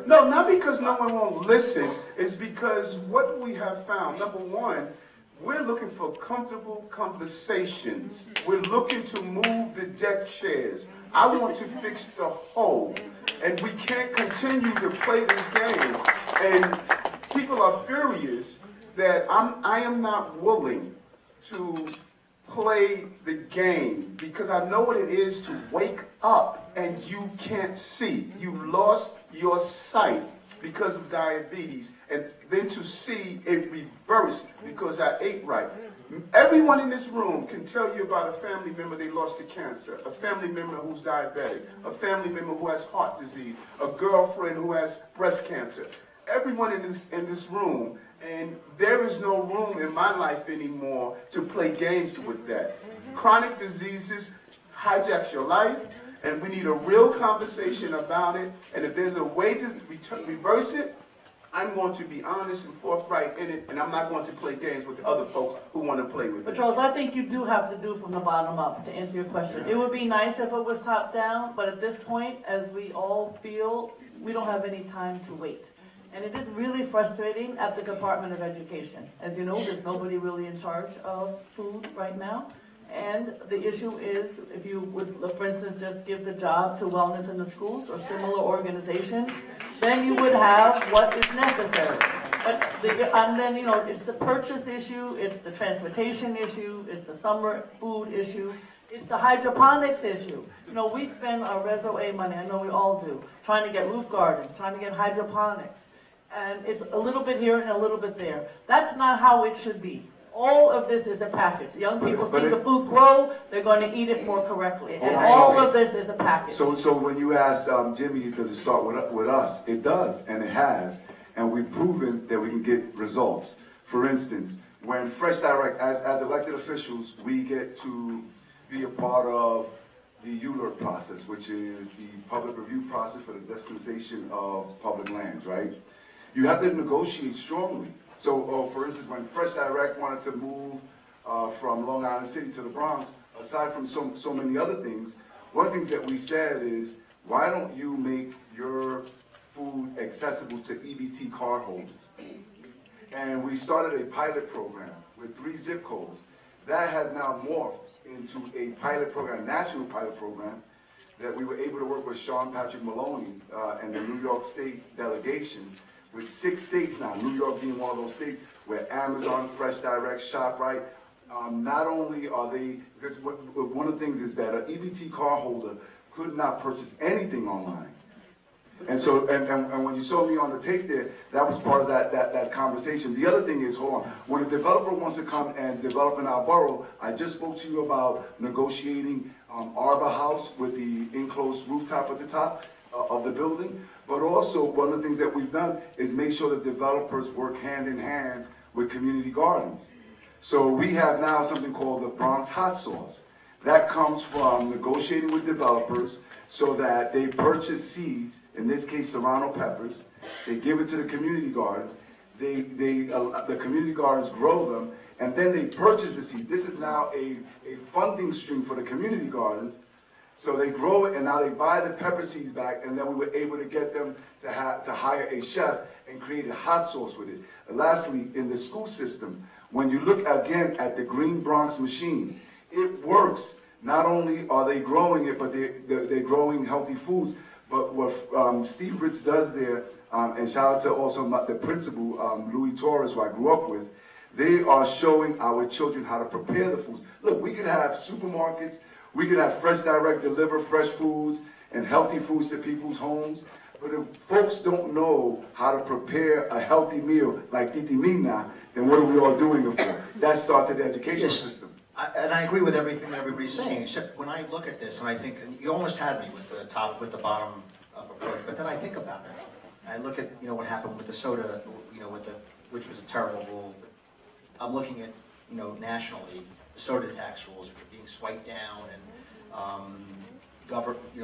No, not because no one won't listen. It's because what we have found, number one, we're looking for comfortable conversations. We're looking to move the deck chairs. I want to fix the hole. And we can't continue to play this game. And people are furious that I am not willing to play the game because I know what it is to wake up and you can't see. You lost your sight because of diabetes, and then to see it reverse because I ate right. Everyone in this room can tell you about a family member they lost to cancer, a family member who's diabetic, a family member who has heart disease, a girlfriend who has breast cancer. Everyone in this room, and there is no room in my life anymore to play games with that. Chronic diseases hijacks your life, and we need a real conversation about it. And if there's a way to reverse it, I'm going to be honest and forthright in it, and I'm not going to play games with the other folks who want to play with it. But Charles, I think you do have to do from the bottom up, to answer your question. It would be nice if it was top down, but at this point, as we all feel, we don't have any time to wait. And it is really frustrating at the Department of Education. As you know, there's nobody really in charge of food right now. And the issue is, if you would, for instance, just give the job to Wellness in the Schools or similar organizations, then you would have what is necessary. But and then, it's the purchase issue, it's the transportation issue, it's the summer food issue, it's the hydroponics issue. We spend our Reso-A money, I know we all do, trying to get roof gardens, trying to get hydroponics. And it's a little bit here and a little bit there. That's not how it should be. All of this is a package. Young people see the food grow, they're going to eat it more correctly. And all of this is a package. So when you asked Jimmy to start with us, it does, and it has. And we've proven that we can get results. For instance, when Fresh Direct, as elected officials, we get to be a part of the ULURP process, which is the public review process for the dispensation of public lands, right? You have to negotiate strongly. So, for instance, when Fresh Direct wanted to move from Long Island City to the Bronx, aside from so many other things, one of the things that we said is, why don't you make your food accessible to EBT card holders? And we started a pilot program with 3 zip codes. That has now morphed into a pilot program, national pilot program, that we were able to work with Sean Patrick Maloney and the New York State delegation with 6 states now, New York being one of those states where Amazon, Fresh Direct, ShopRite, not only are they, because one of the things is that an EBT card holder could not purchase anything online. And so, and when you saw me on the tape there, that was part of that conversation. The other thing is, hold on, when a developer wants to come and develop in our borough, I just spoke to you about negotiating Arbor House with the enclosed rooftop at the top of the building. But also, one of the things that we've done is make sure that developers work hand in hand with community gardens. So we have now something called the Bronx hot sauce. That comes from negotiating with developers so that they purchase seeds, in this case serrano peppers, they give it to the community gardens, the community gardens grow them, and then they purchase the seed. This is now a funding stream for the community gardens. So they grow it, and now they buy the pepper seeds back, and then we were able to get them to hire a chef and create a hot sauce with it. And lastly, in the school system, when you look again at the Green Bronx machine, it works. Not only are they growing it, but they're growing healthy foods. But what Steve Ritz does there, and shout out to also the principal, Louis Torres, who I grew up with, they are showing our children how to prepare the foods. Look, we could have supermarkets, we could have Fresh Direct deliver fresh foods and healthy foods to people's homes. But if folks don't know how to prepare a healthy meal like Titi Mina, then what are we all doing it for? That starts at the educational system. And I agree with everything that everybody's saying, except when I look at this, and I think, and you almost had me with the top, with the bottom approach, but then I think about it. I look at, what happened with the soda, which was a terrible rule. I'm looking at, nationally, the soda tax rules, which are being swiped down, and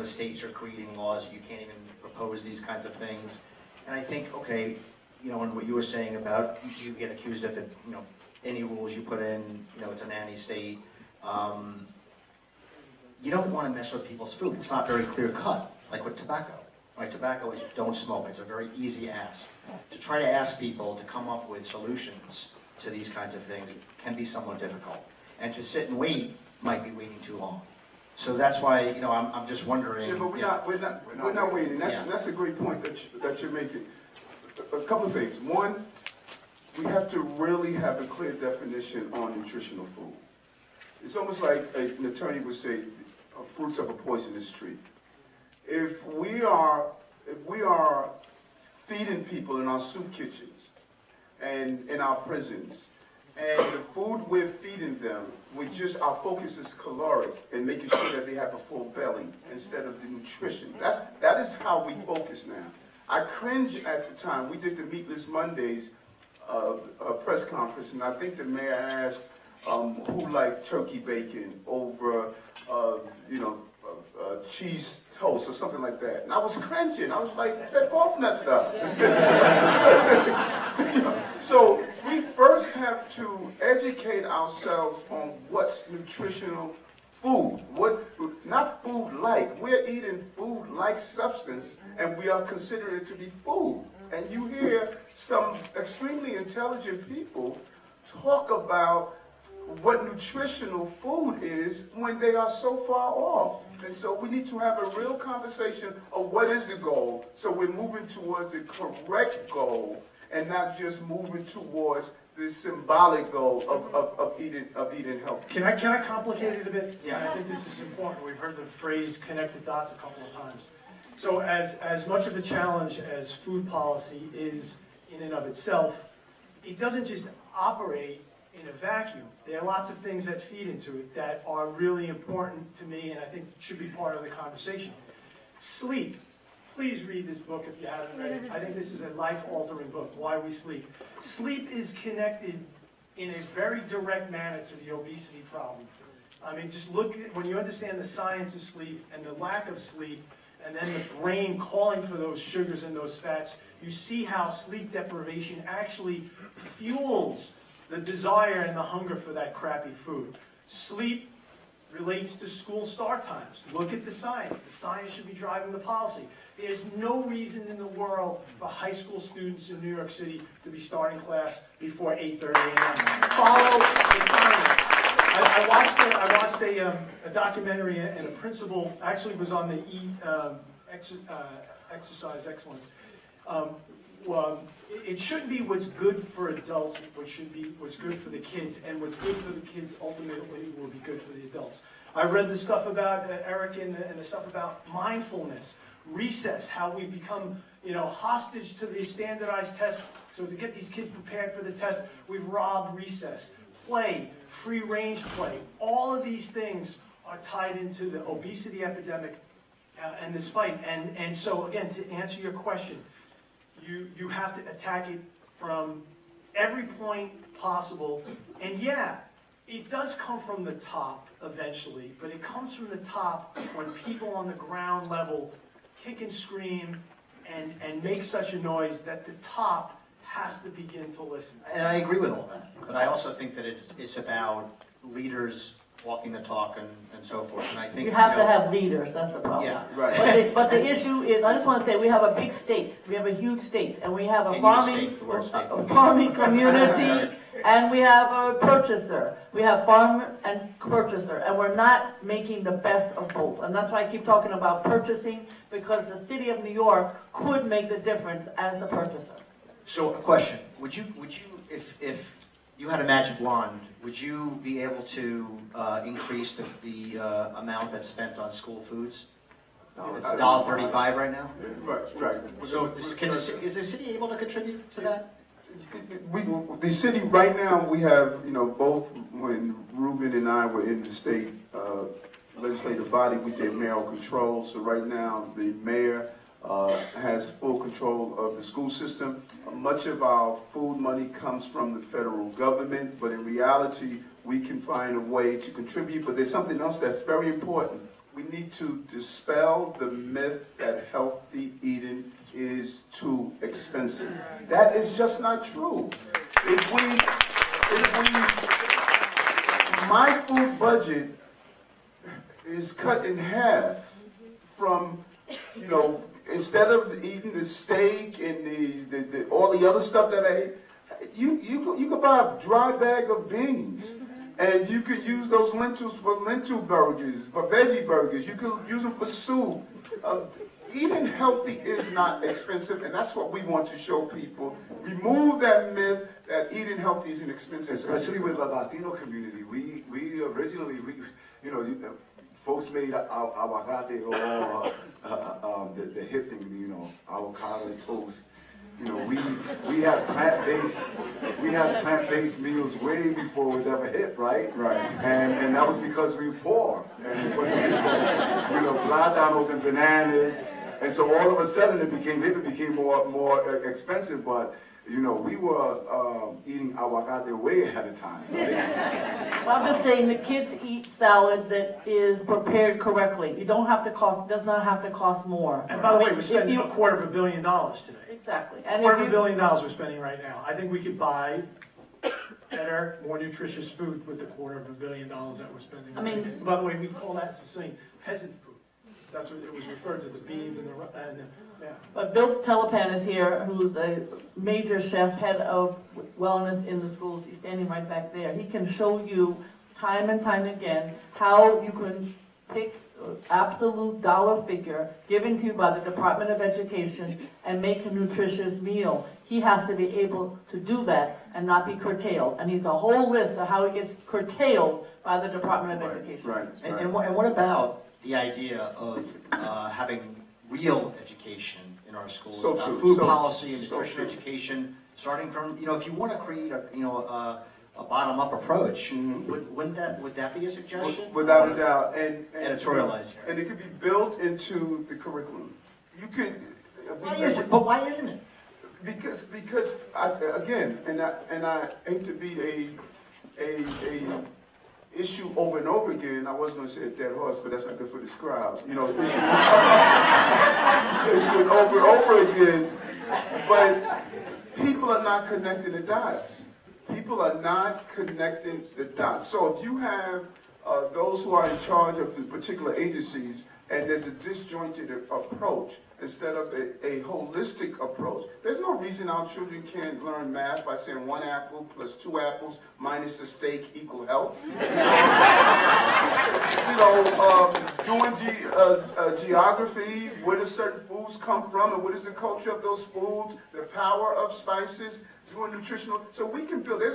states are creating laws that you can't even propose these kinds of things. And I think, okay, and what you were saying about you get accused of it, any rules you put in, it's a nanny state. You don't want to mess with people's food. It's not very clear cut, like with tobacco. Right? Tobacco is don't smoke. It's a very easy ask. To try to ask people to come up with solutions to these kinds of things can be somewhat difficult. And to sit and wait might be waiting too long. So that's why, I'm just wondering. Yeah, but we're not waiting. That's a great point that you're making. A couple of things. One, we have to really have a clear definition on nutritional food. It's almost like an attorney would say, fruits of a poisonous tree. If we are feeding people in our soup kitchens and in our prisons, and the food we're feeding them, our focus is caloric and making sure that they have a full belly instead of the nutrition. That is how we focus now. I cringe at the time. We did the Meatless Mondays press conference, and I think the mayor asked who liked turkey bacon over, cheese toast or something like that. And I was cringing. I was like, they're both messed up. So we first have to educate ourselves on what's nutritional food. Not food like. We're eating food like substance, and we are considering it to be food. And you hear some extremely intelligent people talk about what nutritional food is when they are so far off. And so we need to have a real conversation of what is the goal, so we're moving towards the correct goal and not just moving towards the symbolic goal of eating healthy. Can I complicate it a bit? Yeah, I think this is important. We've heard the phrase connect the dots a couple of times. So as much of a challenge as food policy is in and of itself, it doesn't just operate in a vacuum. There are lots of things that feed into it that are really important to me and I think should be part of the conversation. Sleep. Please read this book if you haven't read it. I think this is a life-altering book, Why We Sleep. Sleep is connected in a very direct manner to the obesity problem. I mean, just look at, when you understand the science of sleep and the lack of sleep, and then the brain calling for those sugars and those fats, you see how sleep deprivation actually fuels the desire and the hunger for that crappy food. Sleep relates to school start times. Look at the science. The science should be driving the policy. There's no reason in the world for high school students in New York City to be starting class before 8:30 a.m. Follow the science. I watched a documentary, and a principal actually was on the Exercise Excellence. Well, it shouldn't be what's good for adults, what should be what's good for the kids, and what's good for the kids ultimately will be good for the adults. I read the stuff about Eric and the stuff about mindfulness. recess, how we become, hostage to the standardized test. So to get these kids prepared for the test, we've robbed recess. Play, free range play, all of these things are tied into the obesity epidemic and this fight. And so again, to answer your question, you have to attack it from every point possible. And yeah, it does come from the top eventually, but it comes from the top when people on the ground level kick and scream and make such a noise that the top has to begin to listen. And I agree with all that, but I also think that it's about leaders walking the talk and so forth. And I think You have to have leaders, that's the problem. Yeah, right. But the issue is, I just want to say, we have a big state, we have a huge state, and we have a And farming community, and we have a purchaser. We have farmer and purchaser, and we're not making the best of both. And that's why I keep talking about purchasing, because the city of New York could make the difference as the purchaser. So a question, would you, if you had a magic wand, would you be able to increase the amount that's spent on school foods? It's $1.35 right now. Right. So is the city able to contribute to that? The city right now, we have, both when Ruben and I were in the state legislative body, we did mayoral control. So right now, the mayor has full control of the school system. Much of our food money comes from the federal government, but in reality, we can find a way to contribute. But there's something else that's very important. We need to dispel the myth that healthy eating is too expensive. That is just not true. My food budget is cut in half from, instead of eating the steak and the all the other stuff that I ate, you could buy a dry bag of beans. And you could use those lentils for lentil burgers, for veggie burgers. You could use them for soup. Eating healthy is not expensive, and that's what we want to show people. Remove that myth that eating healthy is inexpensive. Especially with the Latino community. We originally, folks made aguacate or the hip thing, avocado toast. We had plant-based meals way before it was ever hip, right? Right. And that was because we were poor. And plátanos and bananas. And so all of a sudden it became more expensive, but we were eating aguacate way ahead of time, right? Well, I'm just saying the kids eat salad that is prepared correctly. It does not have to cost more. And by the way, we're spending $250 million today. Exactly. And $250 million we're spending right now. I think we could buy better, more nutritious food with the $250 million that we're spending. I mean, by the way, we call that Sicilian peasant food. That's what it was referred to, the beans and yeah. But Bill Telepan is here, who's a major chef, head of wellness in the schools. He's standing right back there. He can show you time and time again how you can pick absolute dollar figure given to you by the Department of Education and make a nutritious meal. He has to be able to do that and not be curtailed. And he's a whole list of how he gets curtailed by the Department of Education. Right. And what about the idea of having real education in our schools? So true. Food So- policy and so nutrition true. education, starting from, if you want to create a bottom-up approach, would that be a suggestion? Without a doubt. And Editorialize here. And it could be built into the curriculum. You could. Why isn't it? Because again, and I hate to beat a issue over and over again. I was going to say a dead horse, but that's not good for this crowd. Issue over and over again. But people are not connecting the dots. People are not connecting the dots. So if you have those who are in charge of the particular agencies, and there's a disjointed approach instead of a holistic approach, there's no reason our children can't learn math by saying 1 apple plus 2 apples minus a steak equal health. Doing geography, where do certain foods come from, and what is the culture of those foods, the power of spices, doing nutritional. So we can build, we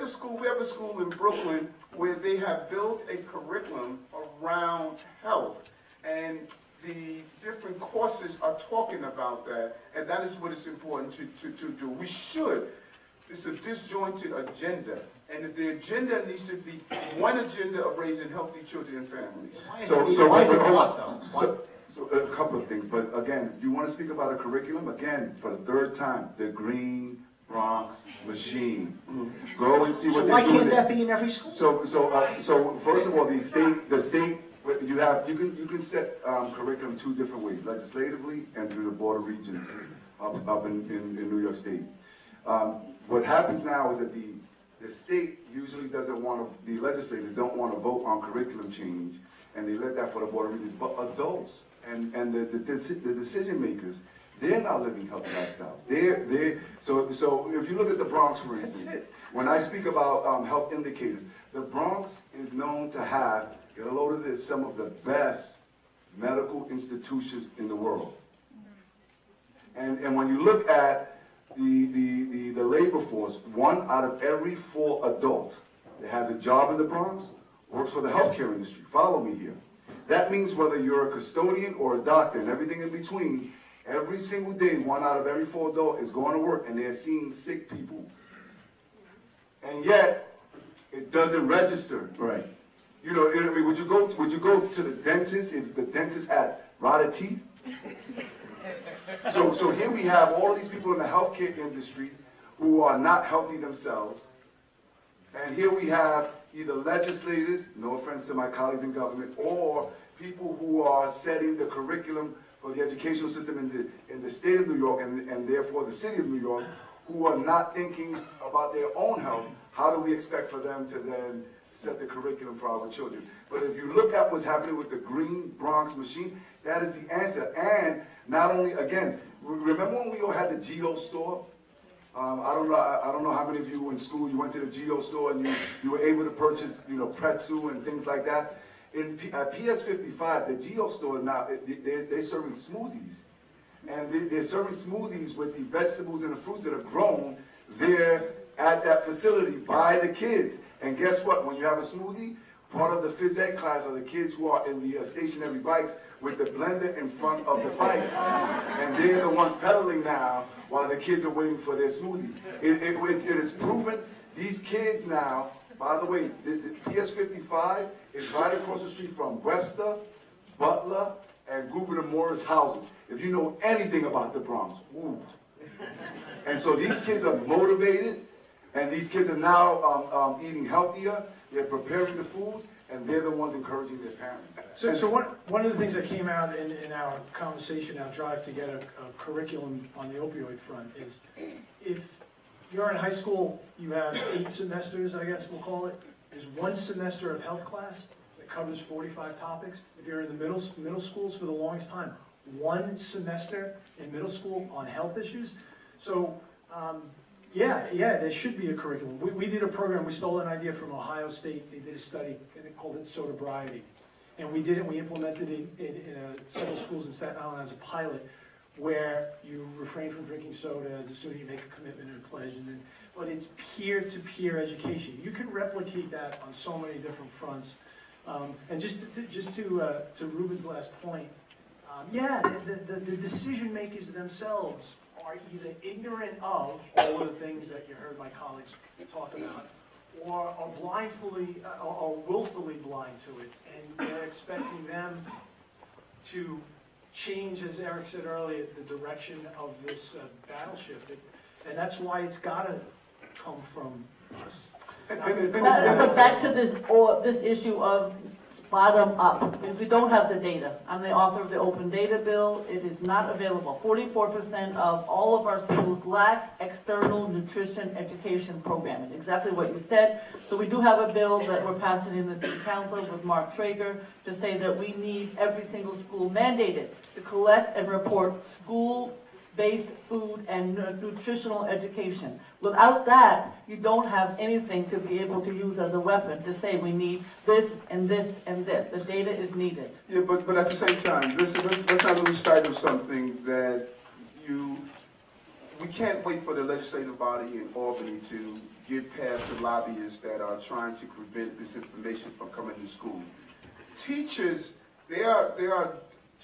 have a school in Brooklyn where they have built a curriculum around health. And the different courses are talking about that, and that is what is important to do. We should. It's a disjointed agenda, and the agenda needs to be one agenda of raising healthy children and families. Why is it a lot, though? So a couple of things, but again, you want to speak about a curriculum? Again, for the third time, the Green Bronx machine. Go and see what So they're why doing can't there. that be in every school? So first of all, the state, you can set curriculum two different ways, legislatively and through the Board of Regents up in New York State. What happens now is that the state usually doesn't want to, the legislators don't want to vote on curriculum change, and they let that for the Board of Regents. But adults and the decision makers, they're not living healthy lifestyles. So if you look at the Bronx, for instance, when I speak about health indicators, the Bronx is known to have, get a load of this, some of the best medical institutions in the world. And when you look at the labor force, 1 out of every 4 adults that has a job in the Bronx works for the healthcare industry. Follow me here. That means whether you're a custodian or a doctor and everything in between, every single day, 1 out of every 4 adults is going to work and they're seeing sick people. And yet, it doesn't register. Right. You know, I mean, would you go to the dentist if the dentist had rotted teeth? So here we have all of these people in the healthcare industry who are not healthy themselves. And here we have either legislators, no offense to my colleagues in government, or people who are setting the curriculum for the educational system in the state of New York and therefore the city of New York, who are not thinking about their own health. How do we expect for them to then set the curriculum for our children? But if you look at what's happening with the Green Bronx machine, that is the answer. And not only, again, remember when we all had the Geo store? I don't know how many of you in school, you went to the Geo store and you were able to purchase, pretzel and things like that. At PS 55, the Geo store now, they're serving smoothies. And they're serving smoothies with the vegetables and the fruits that are grown there at that facility by the kids. And guess what? When you have a smoothie, part of the phys ed class are the kids who are in the stationary bikes with the blender in front of the bikes. And they're the ones pedaling now while the kids are waiting for their smoothie. It is proven these kids now, by the way, the PS 55 is right across the street from Webster, Butler, and Gouverneur Morris houses. If you know anything about the Bronx, ooh. And so these kids are motivated, and these kids are now eating healthier, they're preparing the foods, and they're the ones encouraging their parents. So one of the things that came out in our conversation, our drive to get a curriculum on the opioid front is, if you're in high school, you have 8 semesters, I guess we'll call it. There's 1 semester of health class that covers 45 topics. If you're in the middle schools for the longest time, 1 semester in middle school on health issues. So, yeah, there should be a curriculum. We did a program, we stole an idea from Ohio State. They did a study, and they called it sobriety. And we did it, we implemented it in several schools in Staten Island as a pilot, where you refrain from drinking soda as a student, you make a commitment and a pledge, but it's peer-to-peer education. You can replicate that on so many different fronts. And just to Ruben's last point, the decision makers themselves are either ignorant of all of the things that you heard my colleagues talk about, or are blindly or willfully blind to it, and they're expecting them to change, as Eric said earlier, the direction of this battleship. And that's why it's got to come from us. But back to this issue of bottom up, because we don't have the data. I'm the author of the open data bill. It is not available. 44% of all of our schools lack external nutrition education programming, exactly what you said. So we do have a bill that we're passing in the city council with Mark Traeger to say that we need every single school mandated to collect and report school-based food and nutritional education. Without that, you don't have anything to be able to use as a weapon to say we need this and this and this. The data is needed. Yeah, but at the same time, let's not lose sight of something that we can't wait for the legislative body in Albany to get past the lobbyists that are trying to prevent this information from coming to school. Teachers, they are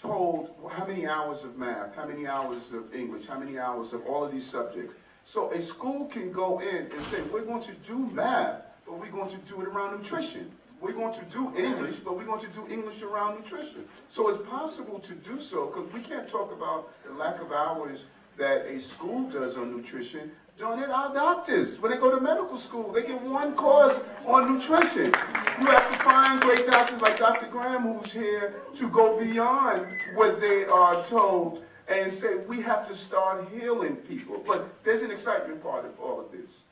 told how many hours of math, how many hours of English, how many hours of all of these subjects. So a school can go in and say, we're going to do math, but we're going to do it around nutrition. We're going to do English, but we're going to do English around nutrition. So it's possible to do so, because we can't talk about the lack of hours that a school does on nutrition. Don't it? Our doctors, when they go to medical school, they get one course on nutrition. You have to find great doctors like Dr. Graham, who's here, to go beyond what they are told and say, we have to start healing people. But there's an excitement part of all of this.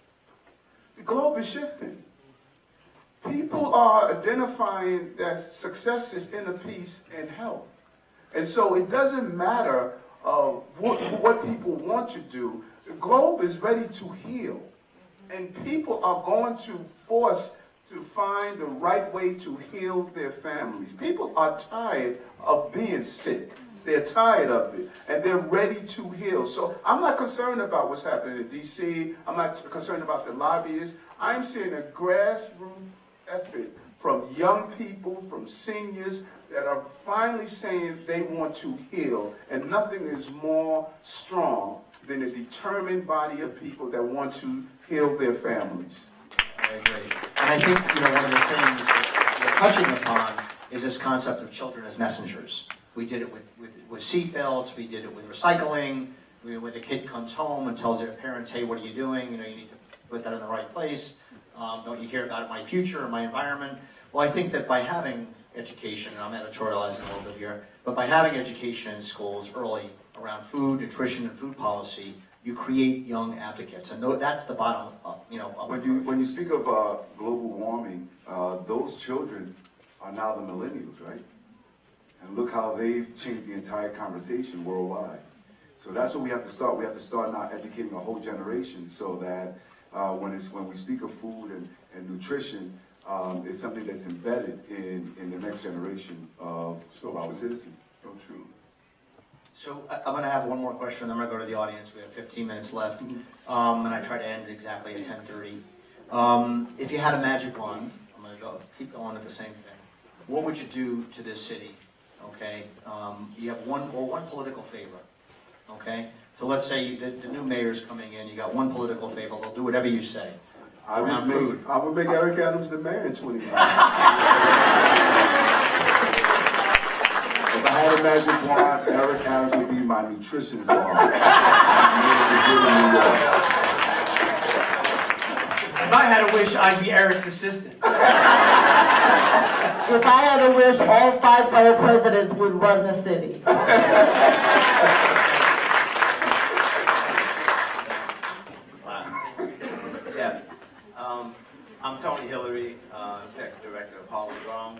The globe is shifting. People are identifying that success is inner peace and health. And so it doesn't matter what people want to do. The globe is ready to heal. And people are going to force to find the right way to heal their families. People are tired of being sick. They're tired of it, and they're ready to heal. So I'm not concerned about what's happening in D.C. I'm not concerned about the lobbyists. I'm seeing a grassroots effort from young people, from seniors, that are finally saying they want to heal. And nothing is more strong than a determined body of people that want to heal their families. I agree. And I think, one of the things that we're touching upon is this concept of children as messengers. We did it with seatbelts, we did it with recycling, when the kid comes home and tells their parents, hey, what are you doing? You need to put that in the right place. Don't you care about my future or my environment? Well, I think that by having education, and I'm editorializing a little bit here, but by having education in schools early around food, nutrition, and food policy, you create young advocates, and that's the bottom up. When you speak of global warming, those children are now the millennials, right? And look how they've changed the entire conversation worldwide. So that's what we have to start. We have to start now educating a whole generation, so that when we speak of food and nutrition, it's something that's embedded in the next generation of our citizens. So true. So I'm going to have one more question, then I'm going to go to the audience. We have 15 minutes left, and I try to end exactly at 10:30. If you had a magic wand, I'm going to keep going at the same thing. What would you do to this city? Okay, you have one political favor. Okay, so let's say the new mayor's coming in. You got one political favor. They'll do whatever you say. I would make Eric Adams the mayor in 20 years. If I had a magic wand, Eric Adams would be my nutritionist arm. If I had a wish, I'd be Eric's assistant. If I had a wish, all 5 borough presidents would run the city. I'm Tony Hillary, Executive Director of Harlem Borough,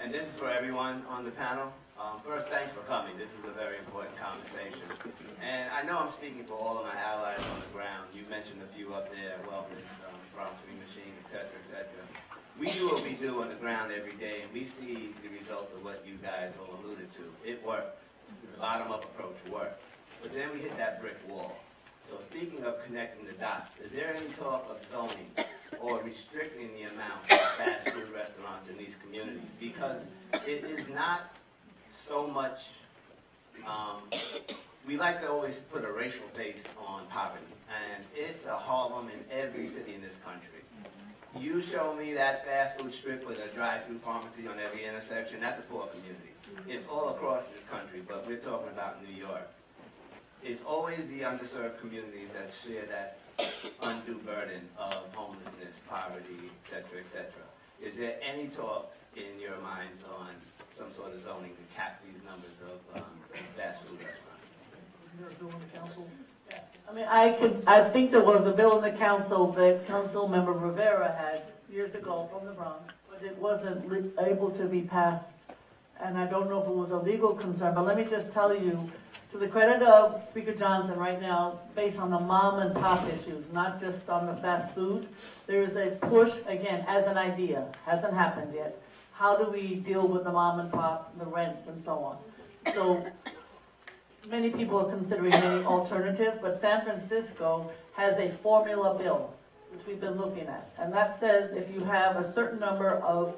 and this is for everyone on the panel. First, thanks for coming. This is a very important conversation. And I know I'm speaking for all of my allies on the ground. You mentioned a few up there, wellness, prompting machine, et cetera, et cetera. We do what we do on the ground every day, and we see the results of what you guys all alluded to. It works. The bottom-up approach works. But then we hit that brick wall. So speaking of connecting the dots, is there any talk of zoning or restricting the amount of fast food restaurants in these communities? Because it is not so much, we like to always put a racial face on poverty, and it's a Harlem in every city in this country. You show me that fast food strip with a drive-through pharmacy on every intersection, that's a poor community. It's all across this country, but we're talking about New York. It's always the underserved communities that share that undue burden of homelessness, poverty, et cetera, Is there any talk in your minds on some sort of zoning to cap these numbers of fast food restaurants? Is there a bill in the council? I mean, I think there was a bill in the council that Councilmember Rivera had years ago from the Bronx, but it wasn't able to be passed. And I don't know if it was a legal concern, but let me just tell you, to the credit of Speaker Johnson right now, based on the mom and pop issues, not just on the fast food, there is a push, again, as an idea, hasn't happened yet. How do we deal with the mom and pop, the rents and so on? So many people are considering many alternatives, but San Francisco has a formula bill, which we've been looking at. And that says if you have a certain number of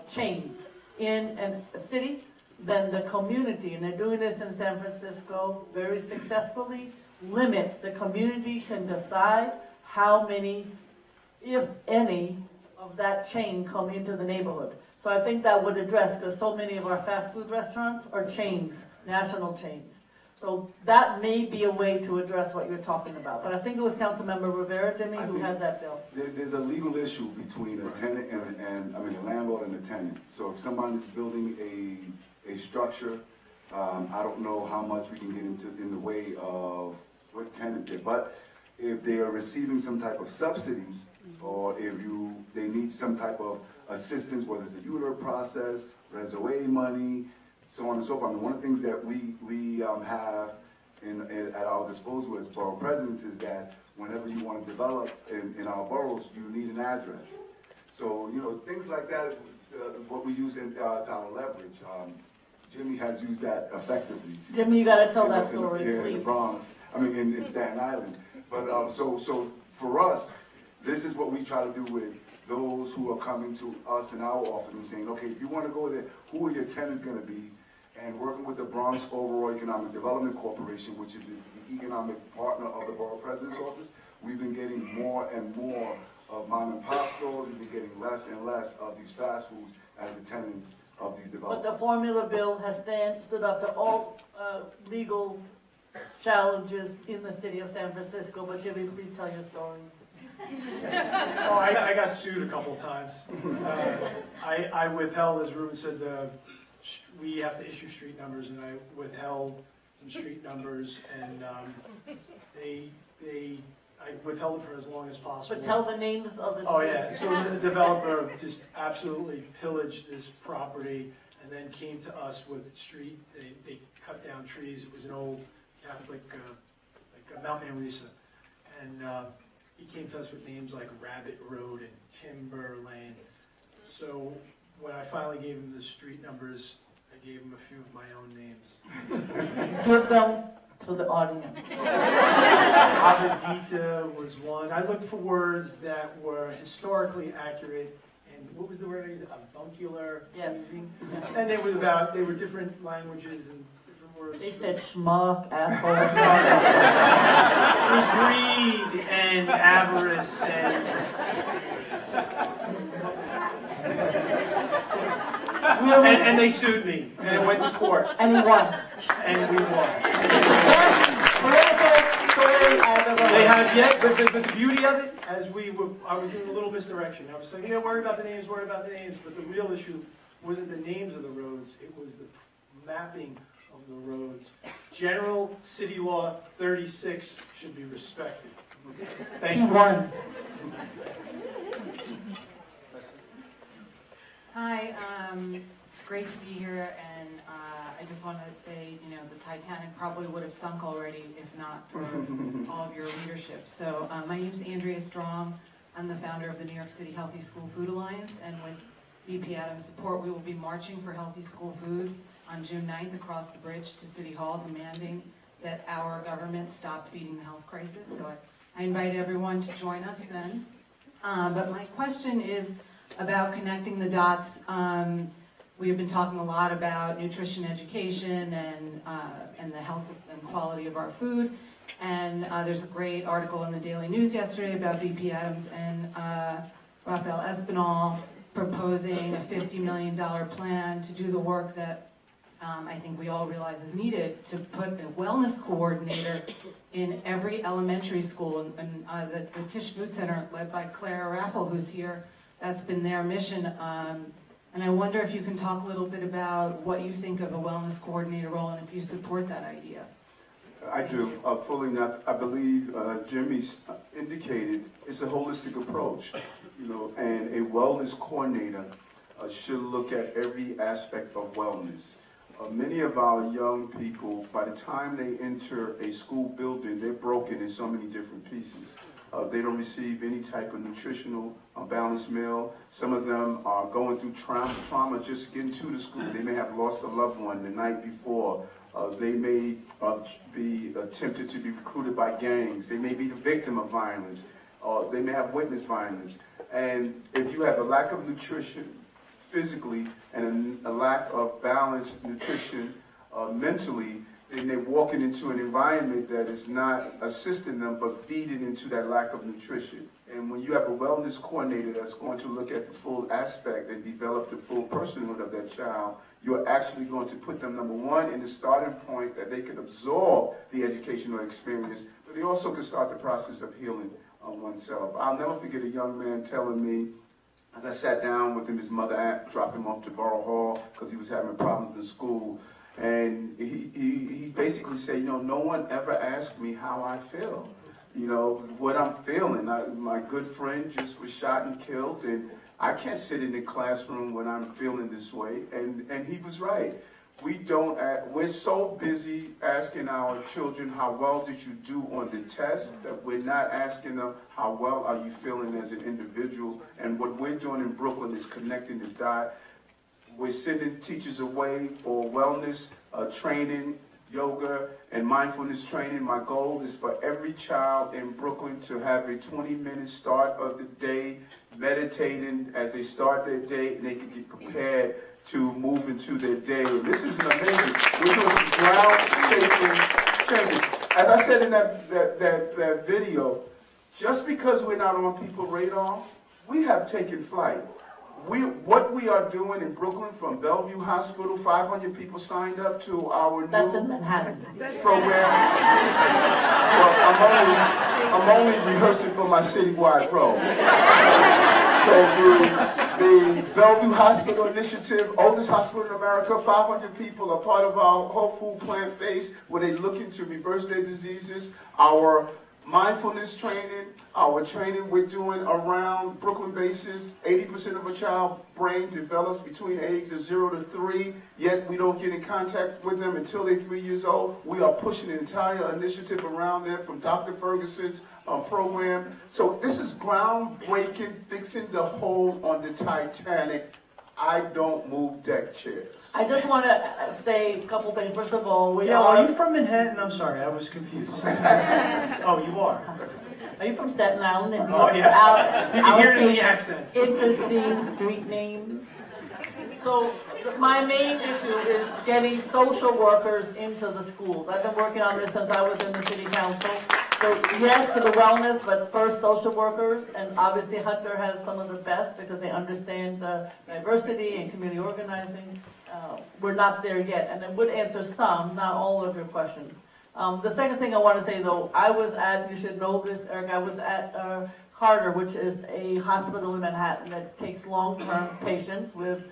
chains in a city, then the community, and they're doing this in San Francisco very successfully, limits. The community can decide how many, if any, of that chain come into the neighborhood. So I think that would address, because so many of our fast food restaurants are chains, national chains. So that may be a way to address what you're talking about. But I think it was Councilmember Rivera, Jimmy, who had that bill. There's a legal issue between a tenant and a landlord and a tenant. So if somebody's building a structure, I don't know how much we can get into in the way of what tenant did. But if they are receiving some type of subsidy, or if they need some type of assistance, whether it's the ULURP process, reservoir money, so on and so forth. I mean, one of the things that we have at our disposal as borough presidents is that whenever you want to develop in our boroughs, you need an address. So, you know, things like that is what we use to our leverage. Jimmy has used that effectively. Jimmy, you gotta tell that story, please. In the Bronx, I mean, in Staten Island. But so for us, this is what we try to do with those who are coming to us in our office and saying, okay, if you want to go there, who are your tenants going to be? And working with the Bronx Overall Economic Development Corporation, which is the economic partner of the Borough President's Office, we've been getting more and more of mom and pop stores. We've been getting less and less of these fast foods as the tenants of these developments. But the formula bill has stood up to all legal challenges in the city of San Francisco. But Jimmy, please tell your story. Oh, I got sued a couple times. I withheld, as Ruben said, we have to issue street numbers, and I withheld some street numbers, and I withheld it for as long as possible. But tell the names of the streets. Oh yeah, so the developer just absolutely pillaged this property, and then came to us with they cut down trees. It was an old Catholic, like Mount Manresa, and he came to us with names like Rabbit Road and Timber Lane. So when I finally gave him the street numbers, I gave him a few of my own names. Give them to the audience. Abedita was one. I looked for words that were historically accurate. And what was the word I used? Avuncular, pleasing. And they were different languages and different words. They said schmuck, asshole. It was greed and avarice and they sued me, and it went to court. And he won. And we won. They They have yet, but the beauty of it, I was doing a little misdirection. I was saying, yeah, worry about the names, but the real issue wasn't the names of the roads, it was the mapping of the roads. General City Law 36 should be respected. Thank you. won. Hi, it's great to be here, and I just want to say, the Titanic probably would have sunk already if not for all of your leadership. So my name is Andrea Strong. I'm the founder of the New York City Healthy School Food Alliance, and with VP Adams' support, we will be marching for healthy school food on June 9th across the bridge to City Hall, demanding that our government stop feeding the health crisis. So I invite everyone to join us then. But my question is about connecting the dots. We have been talking a lot about nutrition education and the health and quality of our food. And there's a great article in the Daily News yesterday about VP Adams and Rafael Espinal proposing a $50 million plan to do the work that I think we all realize is needed, to put a wellness coordinator in every elementary school. And the Tisch Food Center, led by Claire Raffel, who's here, that's been their mission. And I wonder if you can talk a little bit about what you think of a wellness coordinator role and if you support that idea. I do, fully enough. I believe Jimmy's indicated it's a holistic approach, and a wellness coordinator should look at every aspect of wellness. Many of our young people, by the time they enter a school building, they're broken in so many different pieces. They don't receive any type of nutritional balanced meal. Some of them are going through trauma just getting to the school. They may have lost a loved one the night before. They may be attempted to be recruited by gangs. They may be the victim of violence. They may have witnessed violence. And if you have a lack of nutrition, physically and a lack of balanced nutrition mentally, then they're walking into an environment that is not assisting them but feeding into that lack of nutrition. And when you have a wellness coordinator that's going to look at the full aspect and develop the full personhood of that child, you're actually going to put them, number one, in the starting point that they can absorb the educational experience, but they also can start the process of healing oneself. I'll never forget a young man telling me, as I sat down with him, his mother dropped him off to Borough Hall because he was having problems in school. And he basically said, you know, no one ever asked me how I feel. You know, what I'm feeling. My good friend just was shot and killed, and I can't sit in the classroom when I'm feeling this way. And he was right. We're so busy asking our children how well did you do on the test that we're not asking them how well are you feeling as an individual. And what we're doing in Brooklyn is connecting the dot. We're sending teachers away for wellness training, yoga, and mindfulness training. My goal is for every child in Brooklyn to have a 20-minute start of the day, meditating as they start their day, and they can get prepared to move into their day. And this is amazing. We're doing some ground-shaking changes. As I said in that video, just because we're not on people's radar, we have taken flight. What we are doing in Brooklyn, from Bellevue Hospital, 500 people signed up to our That's new in Manhattan. program. Well, I'm only rehearsing for my citywide role. So the Bellevue Hospital Initiative, oldest hospital in America, 500 people are part of our whole food plant-based, where they looking to reverse their diseases. Our mindfulness training, our training we're doing around Brooklyn bases. 80% of a child's brain develops between the ages of 0 to 3, yet we don't get in contact with them until they're 3 years old. We are pushing an entire initiative around there from Dr. Ferguson's program. So this is groundbreaking, fixing the hole on the Titanic. I don't move deck chairs. I just want to say a couple things. First of all, Are you from Manhattan? I'm sorry, I was confused. Oh, you are? Are you from Staten Island? And Oh, yeah. You can hear it in the accent. Interesting street names. So my main issue is getting social workers into the schools. I've been working on this since I was in the city council. So yes to the wellness, but first social workers, and obviously Hunter has some of the best because they understand diversity and community organizing. We're not there yet, and it would answer some, not all of your questions. The second thing I want to say though, I was at, you should know this, Eric, I was at Carter, which is a hospital in Manhattan that takes long-term patients with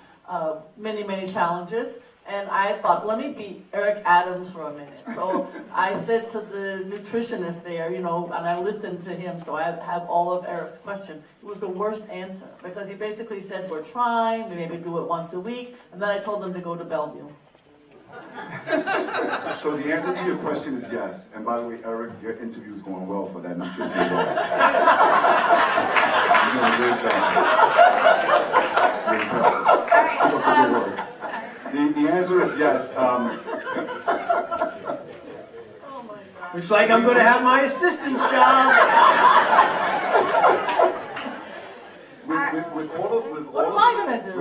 many, many challenges. And I thought, let me be Eric Adams for a minute. So I said to the nutritionist there, you know, and I listened to him, so I have all of Eric's question. It was the worst answer, because he basically said, we're trying, we maybe do it once a week, and then I told them to go to Bellevue. So the answer to your question is yes. And by the way, Eric, your interview is going well for that nutrition role. You're doing a great job. Very impressive. Keep up the good work. The answer is yes. Looks like I'm going to have my assistant's job. With all of What am I going to do?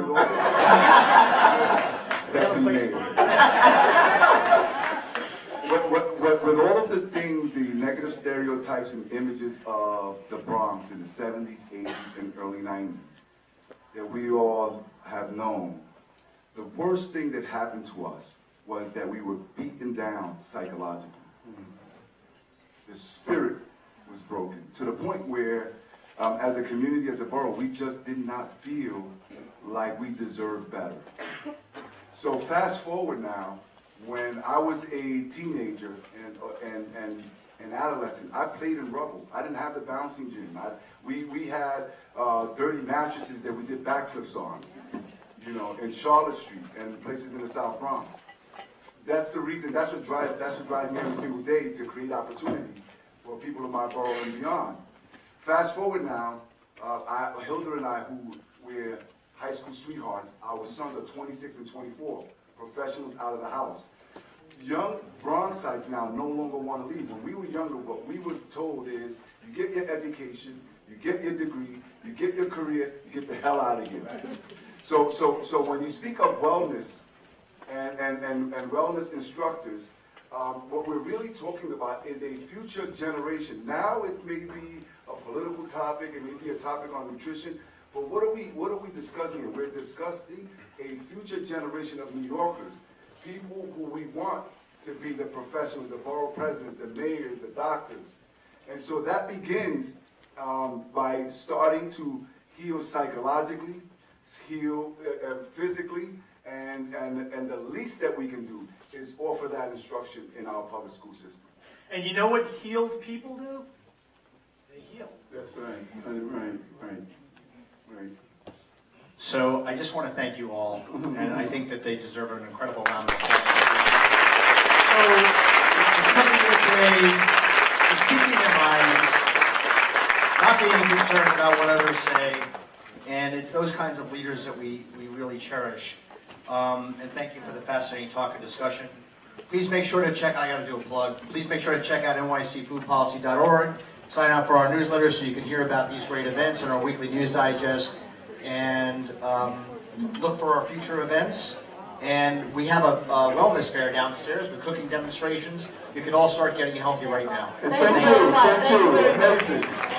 With all of the things, the negative stereotypes and images of the Bronx in the 70s, 80s, and early 90s that we all have known, the worst thing that happened to us was that we were beaten down psychologically. The spirit was broken to the point where, as a community, as a borough, we just did not feel like we deserved better. So fast forward now, when I was a teenager and an adolescent, I played in rubble. I didn't have the bouncing gym. We had dirty mattresses that we did backflips on, you know, in Charlotte Street and places in the South Bronx. That's the reason, that's what drives me every single day to create opportunity for people in my borough and beyond. Fast forward now, Hilda and I, who were high school sweethearts, our sons are 26 and 24, professionals out of the house. Young Bronxites now no longer want to leave. When we were younger, what we were told is, you get your education, you get your degree, you get your career, you get the hell out of here. So when you speak of wellness and wellness instructors, what we're really talking about is a future generation. Now it may be a political topic, it may be a topic on nutrition, but what are we discussing here? We're discussing a future generation of New Yorkers, people who we want to be the professionals, the borough presidents, the mayors, the doctors. And so that begins by starting to heal psychologically, heal physically, and the least that we can do is offer that instruction in our public school system. And you know what healed people do? They heal. That's right. So I just want to thank you all, and I think that they deserve an incredible round of applause. So, coming here today, just keeping in mind, not being concerned about what others say, and it's those kinds of leaders that we really cherish. And thank you for the fascinating talk and discussion. Please make sure to check, I got to do a plug, please make sure to check out nycfoodpolicy.org, sign up for our newsletter so you can hear about these great events and our weekly news digest, and look for our future events. And we have a wellness fair downstairs with cooking demonstrations. You can all start getting healthy right now. And thank you. Amazing.